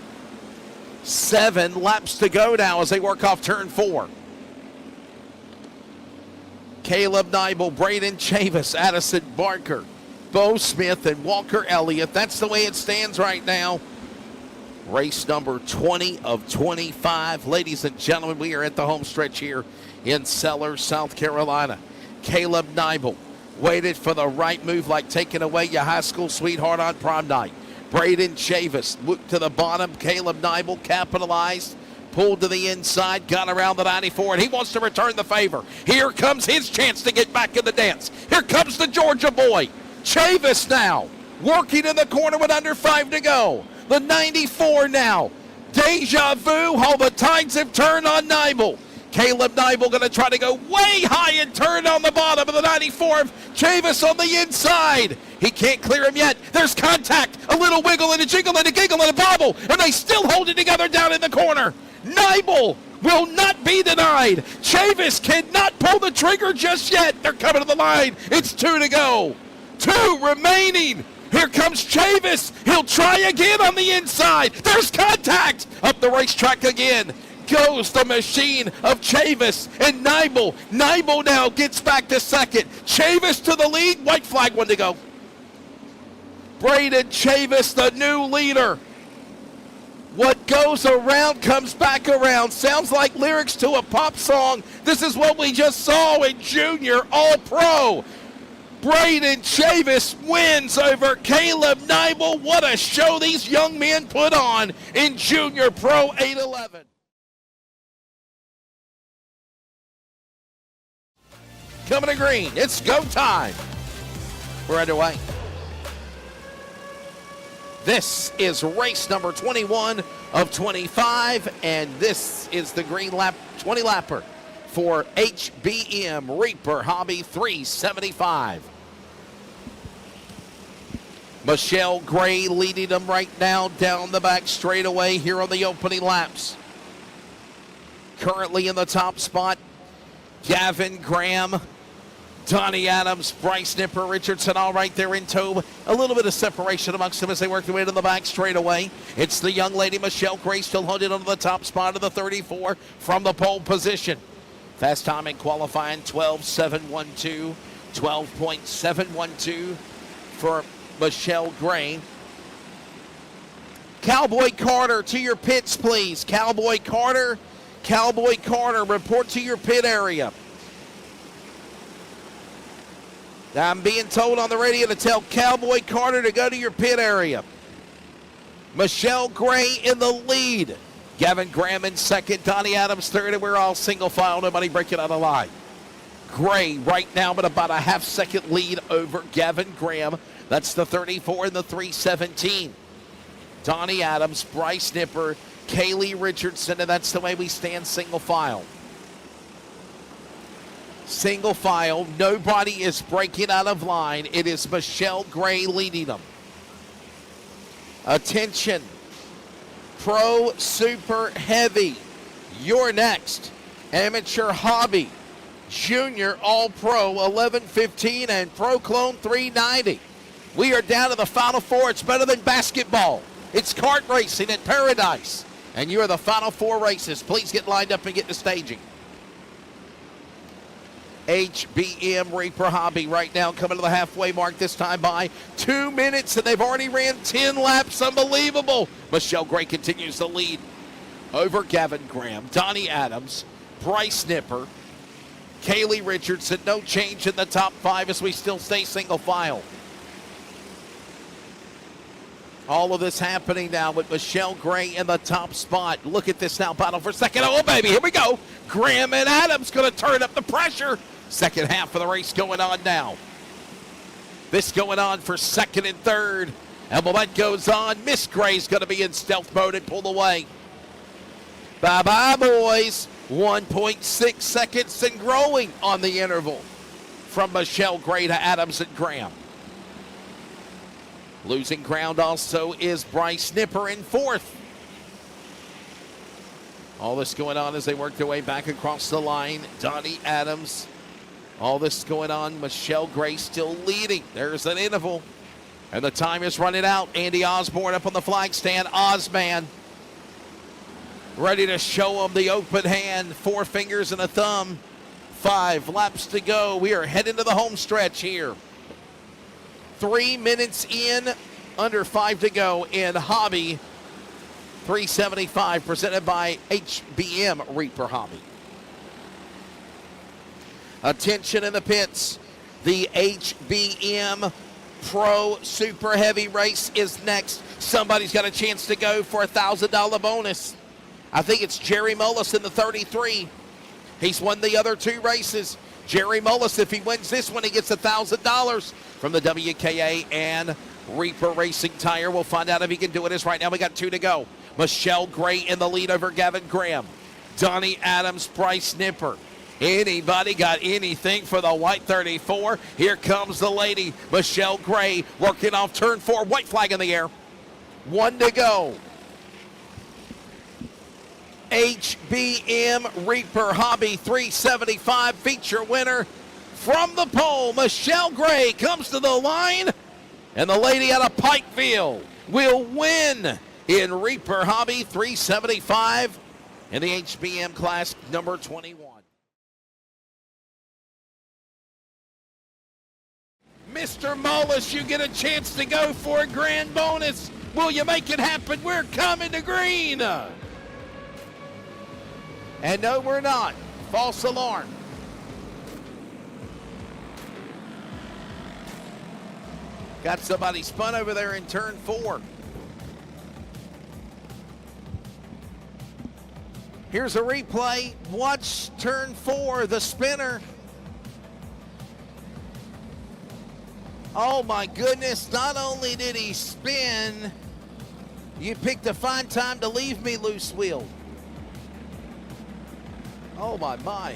7 laps to go now as they work off turn 4. Caleb Nibel, Braden Chavis, Addison Barker, Bo Smith, and Walker Elliott. That's the way it stands right now. Race number 20 of 25. Ladies and gentlemen, we are at the home stretch here in Sellers, South Carolina. Caleb Nibel waited for the right move, like taking away your high school sweetheart on prom night. Braden Chavis looked to the bottom. Caleb Nibel capitalized, pulled to the inside, got around the 94, and he wants to return the favor. Here comes his chance to get back in the dance. Here comes the Georgia boy. Chavis now working in the corner with under 5 to go. The 94 now. Deja vu. All the tides have turned on Nibel. Caleb Nibel going to try to go way high and turn on the bottom of the 94. Chavis on the inside. He can't clear him yet. There's contact. A little wiggle and a jiggle and a giggle and a bobble. And they still hold it together down in the corner. Nibel will not be denied. Chavis cannot pull the trigger just yet. They're coming to the line. It's 2 to go. 2 remaining. Here comes Chavis. He'll try again on the inside. There's contact. Up the racetrack again goes the machine of Chavis and Nibel. Nibel now gets back to second. Chavis to the lead. White flag, 1 to go. Braden Chavis, the new leader. What goes around comes back around. Sounds like lyrics to a pop song. This is what we just saw in Junior All-Pro. Braden Chavis wins over Caleb Nibel. What a show these young men put on in Junior Pro 811. Coming to green. It's go time. We're underway. This is race number 21 of 25, and this is the green lap 20 lapper for HBM Reaper Hobby 375. Michelle Gray leading them right now down the back straightaway here on the opening laps. Currently in the top spot, Gavin Graham, Donnie Adams, Bryce Nipper, Richardson all right there in tow. A little bit of separation amongst them as they work their way to the back straightaway. It's the young lady Michelle Gray still holding on to the top spot of the 34 from the pole position. Fast time in qualifying 12.712, 12.712 for Michelle Gray. Cowboy Carter, to your pits, please. Cowboy Carter, report to your pit area. I'm being told on the radio to tell Cowboy Carter to go to your pit area. Michelle Gray in the lead. Gavin Graham in second. Donnie Adams third, and we're all single file. Nobody breaking out of line. Gray right now with about a half-second lead over Gavin Graham. That's the 34 and the 317. Donnie Adams, Bryce Nipper, Kaylee Richardson, and that's the way we stand single file. Single file, nobody is breaking out of line. It is Michelle Gray leading them. Attention, Pro Super Heavy, you're next. Amateur Hobby, Junior All-Pro 1115, and Pro Clone 390. We are down to the Final Four. It's better than basketball. It's kart racing at Paradise. And you are the Final Four races. Please get lined up and get to staging. HBM Reaper Hobby right now coming to the halfway mark, this time by 2 minutes, and they've already ran 10 laps. Unbelievable. Michelle Gray continues to lead over Gavin Graham, Donnie Adams, Bryce Nipper, Kaylee Richardson. No change in the top 5 as we still stay single file. All of this happening now with Michelle Gray in the top spot. Look at this now, battle for second. Oh, baby, here we go. Graham and Adams going to turn up the pressure. Second half of the race going on now. This going on for second and third. And while that goes on, Miss Gray's going to be in stealth mode and pull away. Bye-bye, boys. 1.6 seconds and growing on the interval from Michelle Gray to Adams and Graham. Losing ground also is Bryce Nipper in fourth. All this going on as they work their way back across the line. Donnie Adams. All this going on. Michelle Gray still leading. There's an interval. And the time is running out. Andy Osborne up on the flag stand. Ozman ready to show him the open hand. 4 fingers and a thumb. 5 laps to go. We are heading to the home stretch here. 3 minutes in, under 5 to go in Hobby 375, presented by HBM Reaper Hobby. Attention in the pits. The HBM Pro Super Heavy race is next. Somebody's got a chance to go for a $1,000 bonus. I think it's Jerry Mullis in the 33. He's won the other 2 races. Jerry Mullis, if he wins this one, he gets $1,000 from the WKA and Reaper Racing Tire. We'll find out if he can do it. As right now we got 2 to go. Michelle Gray in the lead over Gavin Graham. Donnie Adams, Bryce Nipper. Anybody got anything for the white 34? Here comes the lady, Michelle Gray, working off turn 4. White flag in the air. 1 to go. HBM Reaper Hobby 375 feature winner from the pole. Michelle Gray comes to the line, and the lady out of Pikeville will win in Reaper Hobby 375 in the HBM class number 21. Mr. Mullis, you get a chance to go for a grand bonus. Will you make it happen? We're coming to green. And no, we're not. False alarm. Got somebody spun over there in turn 4. Here's a replay. Watch turn 4, the spinner. Oh my goodness, not only did he spin, you picked a fine time to leave me, loose wheel. Oh my.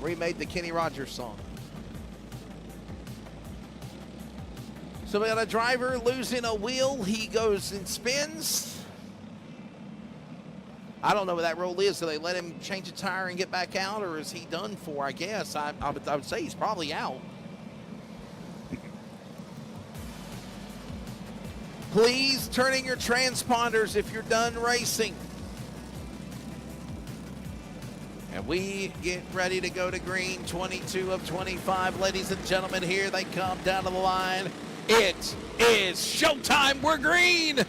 Remade the Kenny Rogers song. So we got a driver losing a wheel. He goes and spins. I don't know what that rule is. Do they let him change a tire and get back out, or is he done for? I guess. I would say he's probably out. Please turn in your transponders if you're done racing. And we get ready to go to green. 22 of 25. Ladies and gentlemen, here they come down to the line. It is showtime. We're green.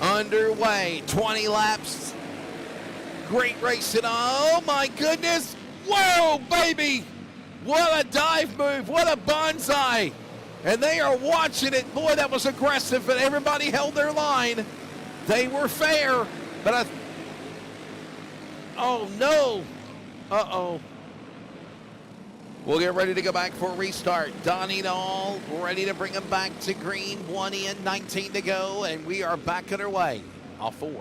Underway. 20 laps. Great racing. Oh, my goodness. Whoa, baby. What a dive move. What a bonsai. And they are watching it. Boy, that was aggressive, but everybody held their line. They were fair, but oh, no. Uh-oh. We'll get ready to go back for a restart. Donnie Dahl ready to bring them back to green. 1 in, 19 to go, and we are back underway. Off 4.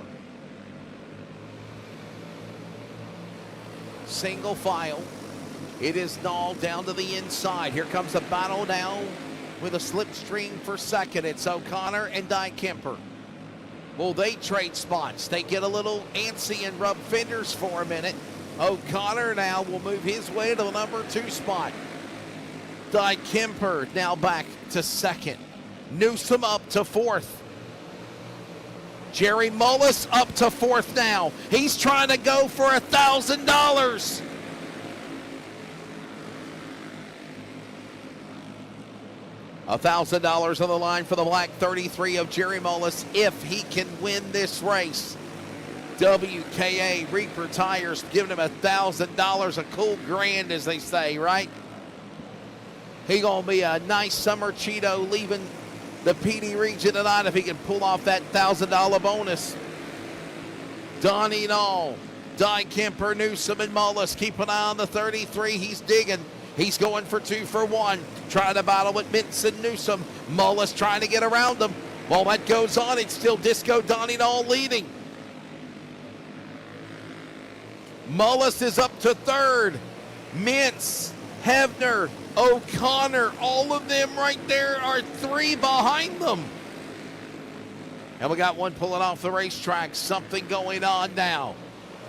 Single file. It is Dahl down to the inside. Here comes the battle now with a slipstream for second. It's O'Connor and Di Kemper. Well, they trade spots. They get a little antsy and rub fenders for a minute. O'Connor now will move his way to the number 2 spot. Di Kemper now back to second. Newsom up to 4th. Jerry Mullis up to fourth now. He's trying to go for $1,000. $1,000 on the line for the black 33 of Jerry Mullis if he can win this race. WKA Reaper Tires giving him $1,000, a cool grand, as they say, right? He gonna be a nice summer Cheeto leaving the PD region tonight if he can pull off that $1,000 bonus. Donnie Knoll, Di Kemper, Newsom, and Mullis. Keep an eye on the 33. He's digging. He's going for 2 for 1. Trying to battle with Minson Newsom. Mullis trying to get around him. While that goes on, it's still Disco Donnie Knoll leading. Mullis is up to third. Mintz, Hebner, O'Connor, all of them right there are 3 behind them. And we got one pulling off the racetrack. Something going on now.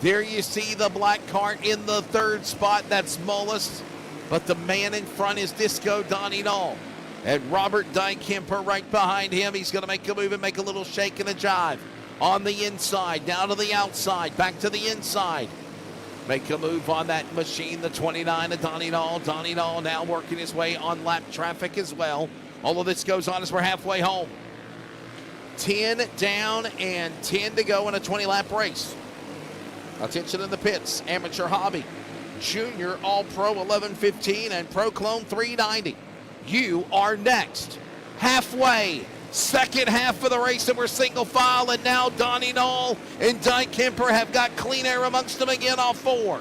There you see the black cart in the third spot. That's Mullis. But the man in front is Disco Donnie Knoll. And Robert Dykemper right behind him. He's going to make a move and make a little shake and a jive. On the inside, down to the outside, back to the inside. Make a move on that machine, the 29 of Donnie Knoll. Donnie Knoll now working his way on lap traffic as well. All of this goes on as we're halfway home. 10 down and 10 to go in a 20-lap race. Attention in the pits, amateur hobby. Junior All-Pro 1115 and Pro Clone 390. You are next. Halfway, second half of the race, and we're single file, and now Donnie Knoll and Dykemper have got clean air amongst them again off 4.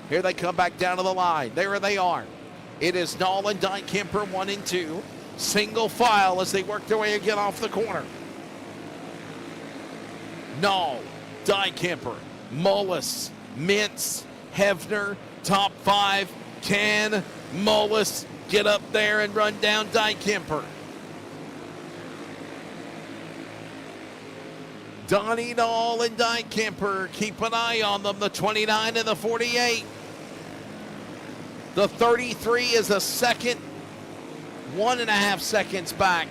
Here they come back down to the line. There they are. It is Knoll and Dykemper 1 and 2. Single file as they work their way again off the corner. Knoll, Dykemper, Mullis, Mintz, Hefner, top 5. Can Mullis get up there and run down Dykemper? Donnie Knoll and Dykemper, keep an eye on them, the 29 and the 48. The 33 is a second, 1.5 seconds back.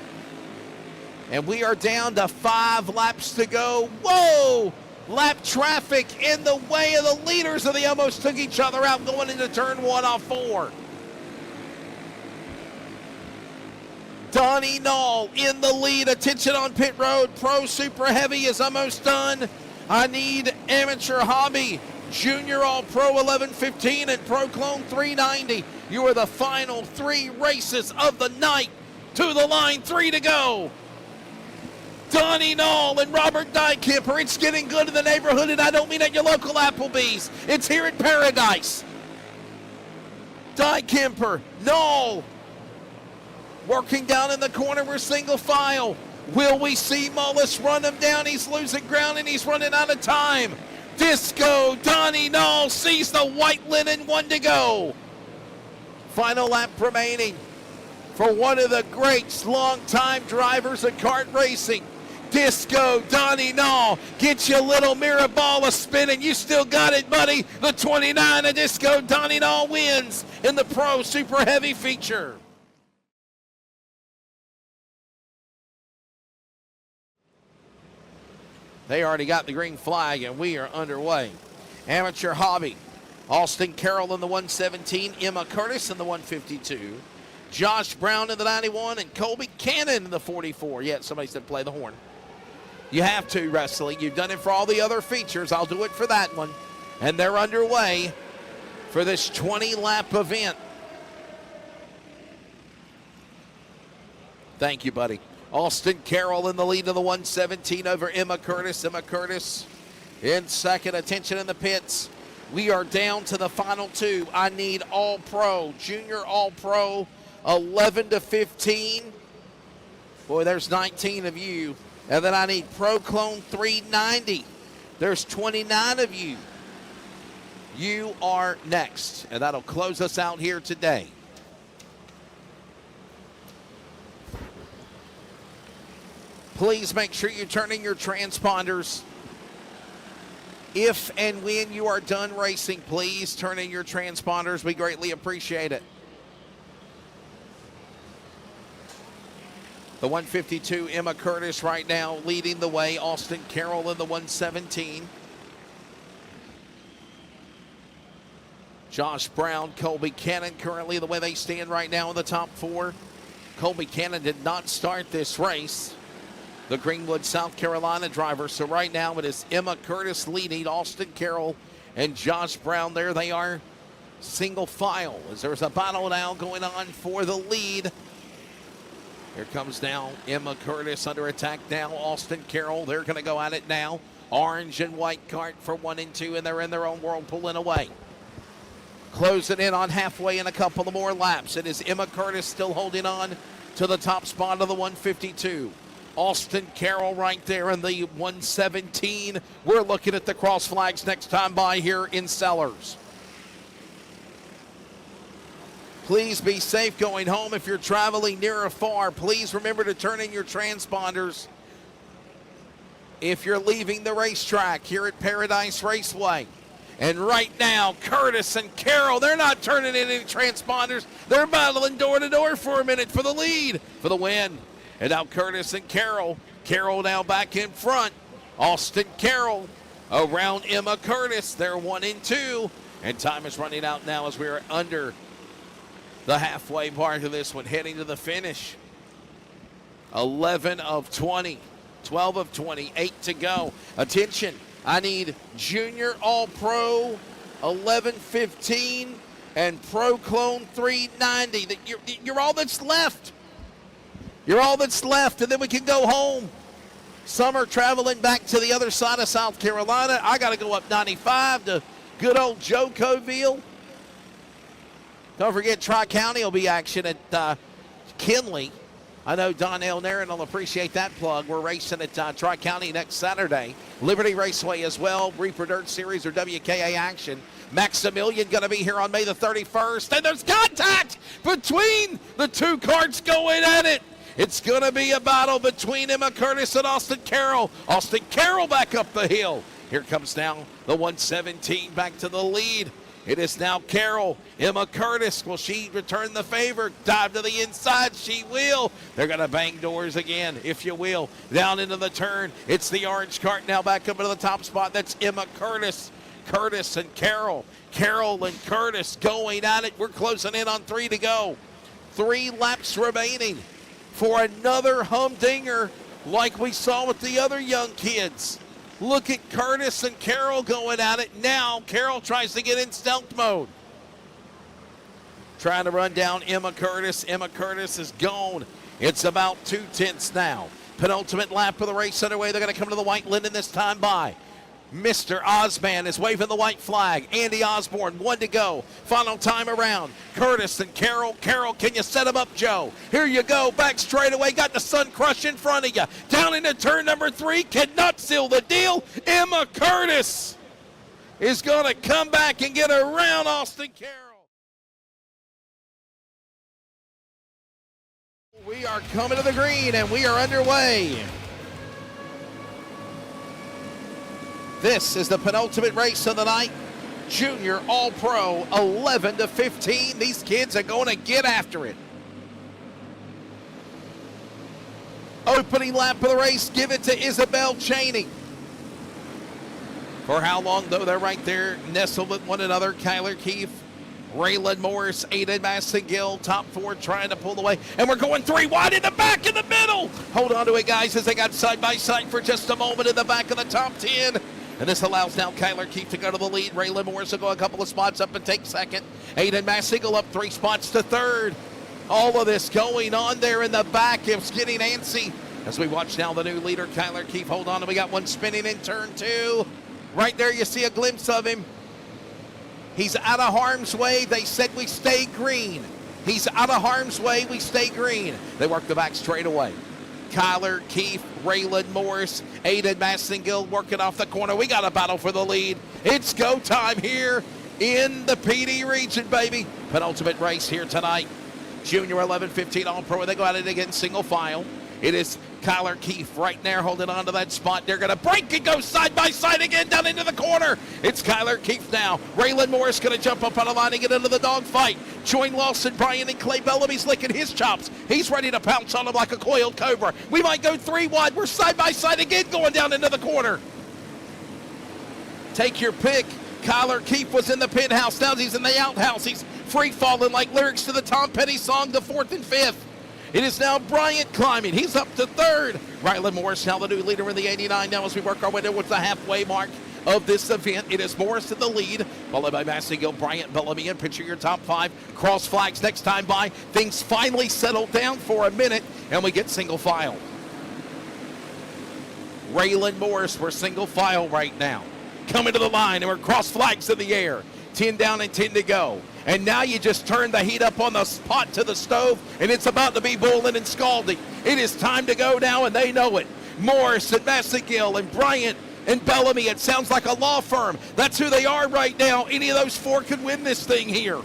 And we are down to 5 laps to go. Whoa! Lap traffic in the way of the leaders, and they almost took each other out going into turn 1 off 4. Donnie Knoll in the lead. Attention on pit road. Pro Super Heavy is almost done. I need amateur hobby, Junior All Pro 1115 and Pro Clone 390. You are the final 3 races of the night. To the line, 3 to go. Donnie Knoll and Robert Dykemper. It's getting good in the neighborhood, and I don't mean at your local Applebee's. It's here at Paradise. Dykemper, Knoll, working down in the corner. We're single file. Will we see Mullis run him down? He's losing ground, and he's running out of time. Disco Donnie Knoll sees the white linen, 1 to go. Final lap remaining for one of the great long-time drivers of kart racing. Disco Donnie Knoll, get your little mirror ball a spinning. You still got it, buddy. The 29 of Disco Donnie Knoll wins in the Pro Super Heavy feature. They already got the green flag, and we are underway. Amateur hobby, Austin Carroll in the 117, Emma Curtis in the 152, Josh Brown in the 91, and Colby Cannon in the 44. Yeah, somebody said play the horn. You have to, wrestling. You've done it for all the other features. I'll do it for that one. And they're underway for this 20-lap event. Thank you, buddy. Austin Carroll in the lead of the 117 over Emma Curtis. Emma Curtis in second. Attention in the pits. We are down to the final 2. I need All-Pro, Junior All-Pro, 11 to 15. Boy, there's 19 of you. And then I need Pro Clone 390. There's 29 of you. You are next. And that'll close us out here today. Please make sure you turn in your transponders. If and when you are done racing, please turn in your transponders. We greatly appreciate it. The 152, Emma Curtis right now leading the way. Austin Carroll in the 117. Josh Brown, Colby Cannon currently the way they stand right now in the top four. Colby Cannon did not start this race, the Greenwood, South Carolina driver. So right now it is Emma Curtis leading Austin Carroll and Josh Brown. There they are, single file, as there's a battle now going on for the lead. Here comes now Emma Curtis under attack now. Austin Carroll, they're going to go at it now. Orange and white cart for 1 and 2, and they're in their own world pulling away. Closing in on halfway in a couple of more laps. It is Emma Curtis still holding on to the top spot of the 152. Austin Carroll right there in the 117. We're looking at the cross flags next time by here in Sellers. Please be safe going home if you're traveling near or far. Please remember to turn in your transponders if you're leaving the racetrack here at Paradise Raceway. And right now, Curtis and Carroll, they're not turning in any transponders. They're battling door to door for a minute for the lead, for the win. And now Curtis and Carroll. Carroll now back in front. Austin Carroll around Emma Curtis. They're 1 and 2. And time is running out now as we are under the halfway mark of this one, heading to the finish. 11 of 20, 12 of 20, 8 to go. Attention, I need Junior All-Pro 1115 and Pro Clone 390. You're all that's left. You're all that's left, and then we can go home. Some are traveling back to the other side of South Carolina. I got to go up 95 to good old Joe Coville. Don't forget, Tri-County will be action at Kinley. I know Donnell Nairn will appreciate that plug. We're racing at Tri-County next Saturday. Liberty Raceway as well, Reaper Dirt Series or WKA action. Maximilian going to be here on May the 31st. And there's contact between the two carts going at it. It's going to be a battle between Emma Curtis and Austin Carroll. Austin Carroll back up the hill. Here comes now the 117 back to the lead. It is now Carroll. Emma Curtis, will she return the favor? Dive to the inside, she will. They're going to bang doors again, if you will. Down into the turn. It's the orange cart now back up into the top spot. That's Emma Curtis. Curtis and Carroll. Carroll and Curtis going at it. We're closing in on 3 to go. 3 laps remaining for another humdinger like we saw with the other young kids. Look at Curtis and Carroll going at it. Now Carroll tries to get in stealth mode. Trying to run down Emma Curtis. Emma Curtis is gone. It's about 2/10 now. Penultimate lap of the race underway. They're going to come to the white Linden this time by. Mr. Osman is waving the white flag. Andy Osborne, 1 to go. Final time around. Curtis and Carroll. Carroll, can you set him up, Joe? Here you go. Back straightaway. Got the Sun Crush in front of you. Down into turn number 3. Cannot seal the deal. Emma Curtis is going to come back and get around Austin Carroll. We are coming to the green and we are underway. This is the penultimate race of the night. Junior All-Pro 11 to 15. These kids are going to get after it. Opening lap of the race, give it to Isabel Cheney. For how long, though, they're right there nestled with one another. Kyler Keefe, Raylan Morris, Aiden Massengill, top 4 trying to pull away. And we're going 3 wide in the back, in the middle. Hold on to it, guys, as they got side by side for just a moment in the back of the top 10. And this allows now Kyler Keefe to go to the lead. Raylan Morris will go a couple of spots up and take second. Aiden Massengill up 3 spots to third. All of this going on there in the back. It's getting antsy as we watch now the new leader, Kyler Keefe. Hold on, and we got one spinning in turn 2. Right there, you see a glimpse of him. He's out of harm's way. They said we stay green. He's out of harm's way. We stay green. They work the back straight away. Kyler Keefe, Raylan Morris, Aiden Massengill working off the corner. We got a battle for the lead. It's go time here in the PD region, baby. Penultimate race here tonight. Junior 11-15 All-Pro. They go at it again, single file. It is Kyler Keefe right there holding on to that spot. They're going to break and go side by side again down into the corner. It's Kyler Keefe now. Raylan Morris going to jump up on the line and get into the dogfight. Join Lawson, Bryant, and Clay Bellamy's licking his chops. He's ready to pounce on him like a coiled cobra. We might go 3 wide. We're side by side again going down into the corner. Take your pick. Kyler Keefe was in the penthouse. Now he's in the outhouse. He's free falling like lyrics to the Tom Petty song, The 4th and 5th. It is now Bryant climbing. He's up to 3rd. Rylan Morris now the new leader in the 89 now as we work our way towards the halfway mark of this event. It is Morris in the lead, followed by Massengill, Bryant, Bellamy, and picture your top 5. Cross flags next time by. Things finally settle down for a minute, and we get single file. Raylan Morris, we're single file right now. Coming to the line, and we're cross flags in the air. 10 down and 10 to go. And now you just turn the heat up on the pot to the stove, and it's about to be boiling and scalding. It is time to go now, and they know it. Morris and Massengill and Bryant and Bellamy, it sounds like a law firm. That's who they are right now. Any of those 4 could win this thing here.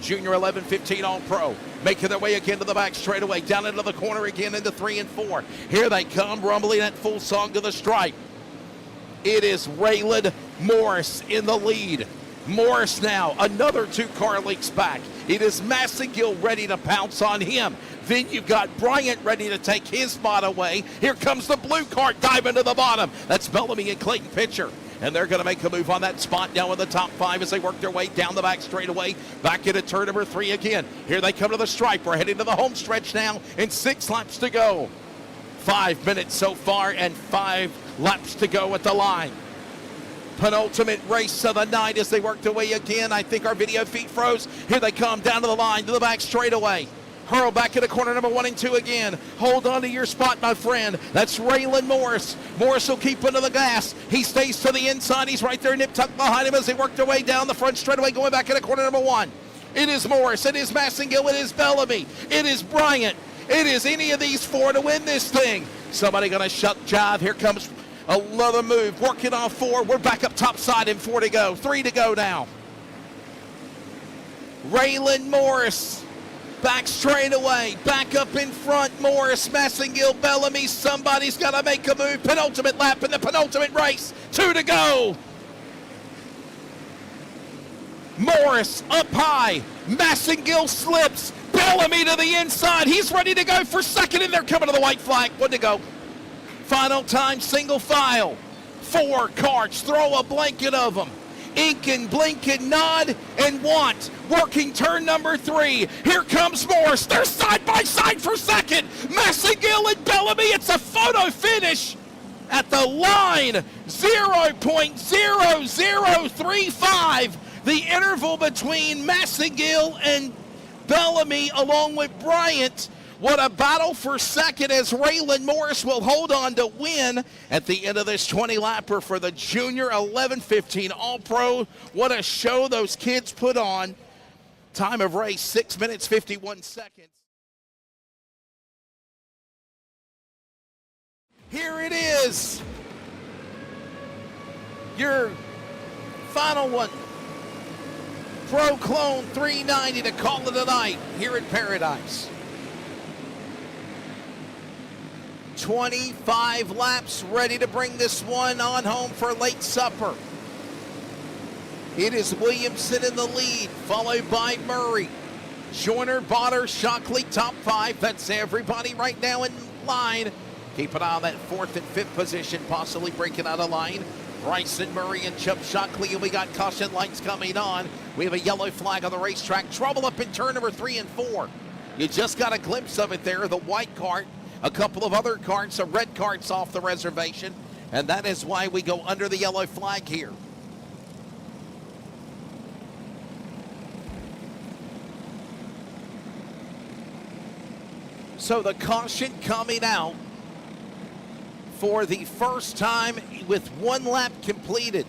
Junior 11-15 All-Pro, making their way again to the back straightaway, down into the corner again into 3 and 4. Here they come, rumbling that full song to the stripe. It is Raylan Morris in the lead. Morris now, another 2-car leaks back. It is Massengill ready to pounce on him. Then you've got Bryant ready to take his spot away. Here comes the blue car diving to the bottom. That's Bellamy and Clayton Pitcher. And they're going to make a move on that spot now in the top 5 as they work their way down the back straightaway. Back into turn number 3 again. Here they come to the stripe. We're heading to the home stretch now and 6 laps to go. 5 minutes so far and 5 laps to go at the line. Penultimate race of the night as they work their way again. I think our video feed froze. Here they come down to the line, to the back straightaway. Hurl back into corner number 1 and 2 again. Hold on to your spot, my friend. That's Raylan Morris. Morris will keep into the gas. He stays to the inside. He's right there, nip tuck behind him as they work their way down the front straightaway, going back into corner number 1. It is Morris. It is Massengill. It is Bellamy. It is Bryant. It is any of these 4 to win this thing. Somebody going to shuck jive. Here comes another move, working on 4. We're back up top side and 4 to go. 3 to go now. Raylan Morris, back straight away, back up in front. Morris, Massengill, Bellamy. Somebody's got to make a move. Penultimate lap in the penultimate race. 2 to go. Morris up high. Massengill slips. Bellamy to the inside. He's ready to go for 2nd, and they're coming to the white flag. 1 to go. Final time, single file. 4 carts, throw a blanket of them. Ink and blink and nod and want. Working turn number 3. Here comes Morris. They're side by side for 2nd. Massengill and Bellamy. It's a photo finish at the line. 0.0035. The interval between Massengill and Bellamy along with Bryant. What a battle for 2nd as Raylan Morris will hold on to win at the end of this 20-lapper for the Junior 11-15 All-Pro. What a show those kids put on. Time of race, 6 minutes, 51 seconds. Here it is. Your final one. Pro Clone 390 to call it a night here at Paradise. 25 laps ready to bring this one on home for late supper. It is Williamson in the lead, followed by Murray. Joyner, Botter, Shockley, top 5. That's everybody right now in line. Keep an eye on that 4th and 5th position, possibly breaking out of line. Bryson, Murray, and Chubb Shockley, and we got caution lights coming on. We have a yellow flag on the racetrack. Trouble up in turn number 3 and 4. You just got a glimpse of it there, the white cart. A couple of other carts, some red carts off the reservation, and that is why we go under the yellow flag here. So the caution coming out for the first time with 1 lap completed.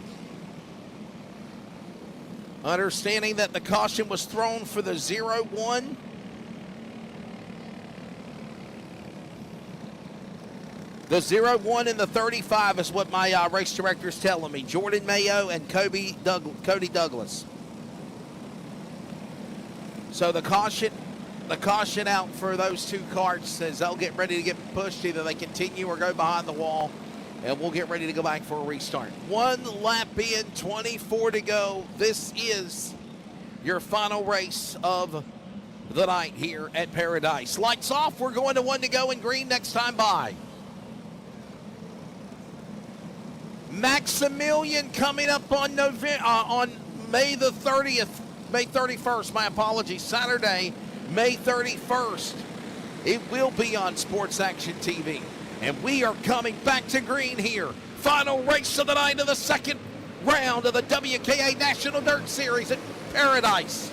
Understanding that the caution was thrown for the 0-1. The 0-1 and the 35 is what my race director is telling me. Jordan Mayo and Cody Douglas. So the caution the caution out for those two carts as they'll get ready to get pushed. Either they continue or go behind the wall, and we'll get ready to go back for a restart. 1 lap in, 24 to go. This is your final race of the night here at Paradise. Lights off. We're going to 1 to go in green next time by. Maximilian coming up on May the 30th, May 31st, my apologies, Saturday, May 31st. It will be on Sports Action TV. And we are coming back to green here. Final race of the night of the second round of the WKA National Dirt Series at Paradise.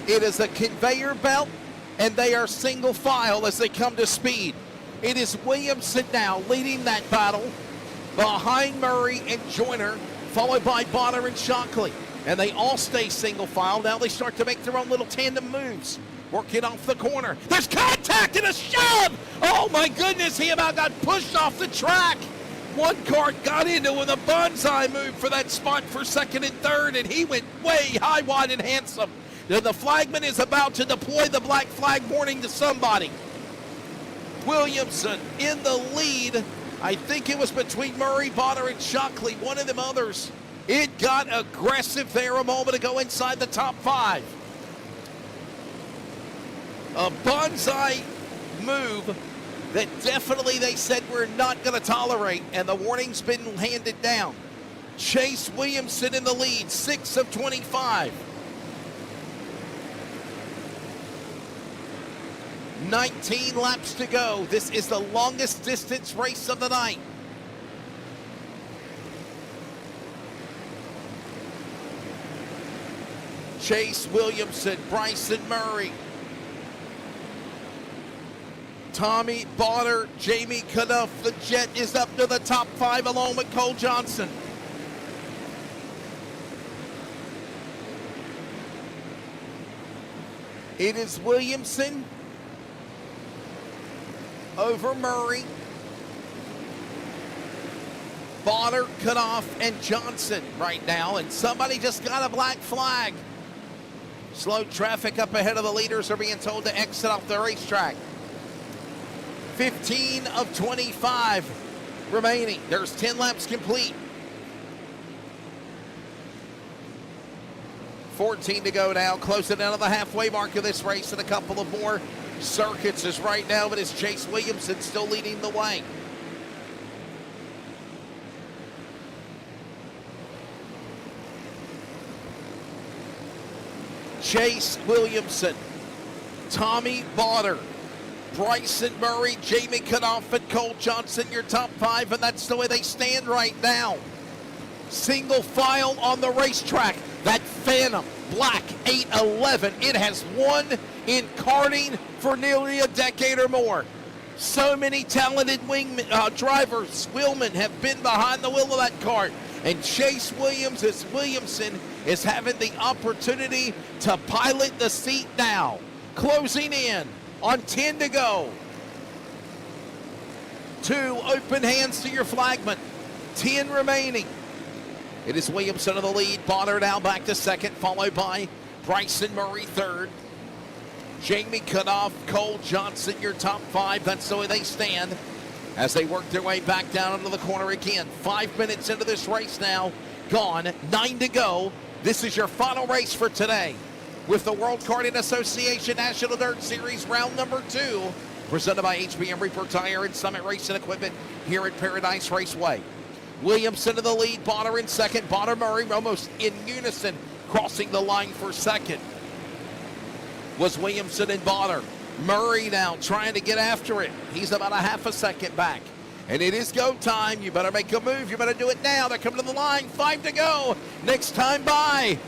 It is a conveyor belt, and they are single file as they come to speed. It is Williamson now leading that battle behind Murray and Joyner, followed by Bonner and Shockley. And they all stay single file. Now they start to make their own little tandem moves. Working off the corner. There's contact and a shove! Oh my goodness, he about got pushed off the track. One kart got into with a bonsai move for that spot for second and third, and he went way high, wide, and handsome. Then the flagman is about to deploy the black flag warning to somebody. Williamson in the lead. I think it was between Murray, Bonner, and Shockley. One of them others. It got aggressive there a moment ago inside the top 5. A bonsai move that definitely they said we're not going to tolerate, and the warning's been handed down. Chase Williamson in the lead, 6 of 25. 19 laps to go. This is the longest distance race of the night. Chase Williamson, Bryson Murray, Tommy Bonner, Jamie Knuff. The Jet is up to the top 5 along with Cole Johnson. It is Williamson over Murray, Bonner, Knuff, and Johnson right now. And somebody just got a black flag. Slow traffic up ahead of the leaders are being told to exit off the racetrack. 15 of 25 remaining. There's 10 laps complete. 14 to go now, closing down to the halfway mark of this race, and a couple of more circuits as right now, but it's Chase Williamson still leading the way. Chase Williamson, Tommy Bonner, Bryson Murray, Jamie Knuff, and Cole Johnson, your top 5, and that's the way they stand right now. Single file on the racetrack. That Phantom Black 811, it has won in karting for nearly a decade or more. So many talented drivers, wheelmen, have been behind the wheel of that kart. And Chase Williamson is having the opportunity to pilot the seat now. Closing in on 10 to go. 2 open hands to your flagman. 10 remaining. It is Williamson in the lead. Bonner now back to second, followed by Bryson Murray third. Jamie Knuff, Cole Johnson, your top 5. That's the way they stand as they work their way back down into the corner again. 5 minutes into this race now. Gone. 9 to go. This is your final race for today with the World Karting Association National Dirt Series round number 2, presented by HBM Reaper Tire and Summit Racing Equipment here at Paradise Raceway. Williamson in the lead, Bonner in second. Bonner Murray almost in unison crossing the line for second. Was Williamson and Bonner. Murray now trying to get after it. He's about a half a second back. And it is go time. You better make a move. You better do it now. They're coming to the line. 5 to go. Next time by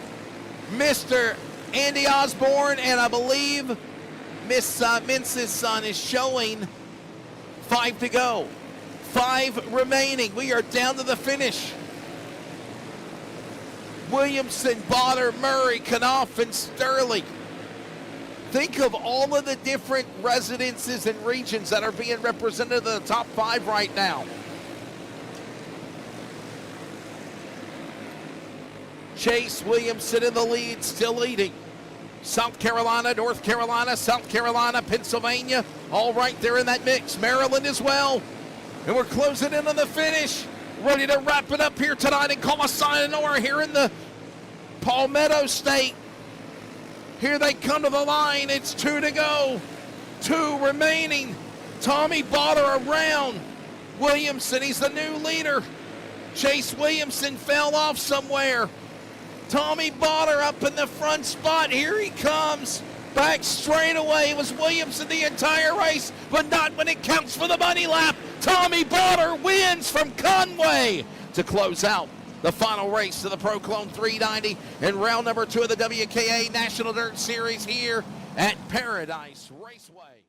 Mr. Andy Osborne, and I believe Miss Mince's son is showing 5 to go. 5 remaining. We are down to the finish. Williamson, Bonner, Murray, Knuff, and Sterling. Think of all of the different residences and regions that are being represented in the top 5 right now. Chase Williamson in the lead, still leading. South Carolina, North Carolina, South Carolina, Pennsylvania, all right there in that mix. Maryland as well. And we're closing in on the finish. Ready to wrap it up here tonight and call a sayonara here in the Palmetto State. Here they come to the line. It's 2 to go. 2 remaining. Tommy Botter around. Williamson, he's the new leader. Chase Williamson fell off somewhere. Tommy Botter up in the front spot. Here he comes. Back straight away. It was Williamson the entire race, but not when it counts for the money lap. Tommy Botter wins from Conway to close out the final race of the Proclone 390 in round number 2 of the WKA National Dirt Series here at Paradise Raceway.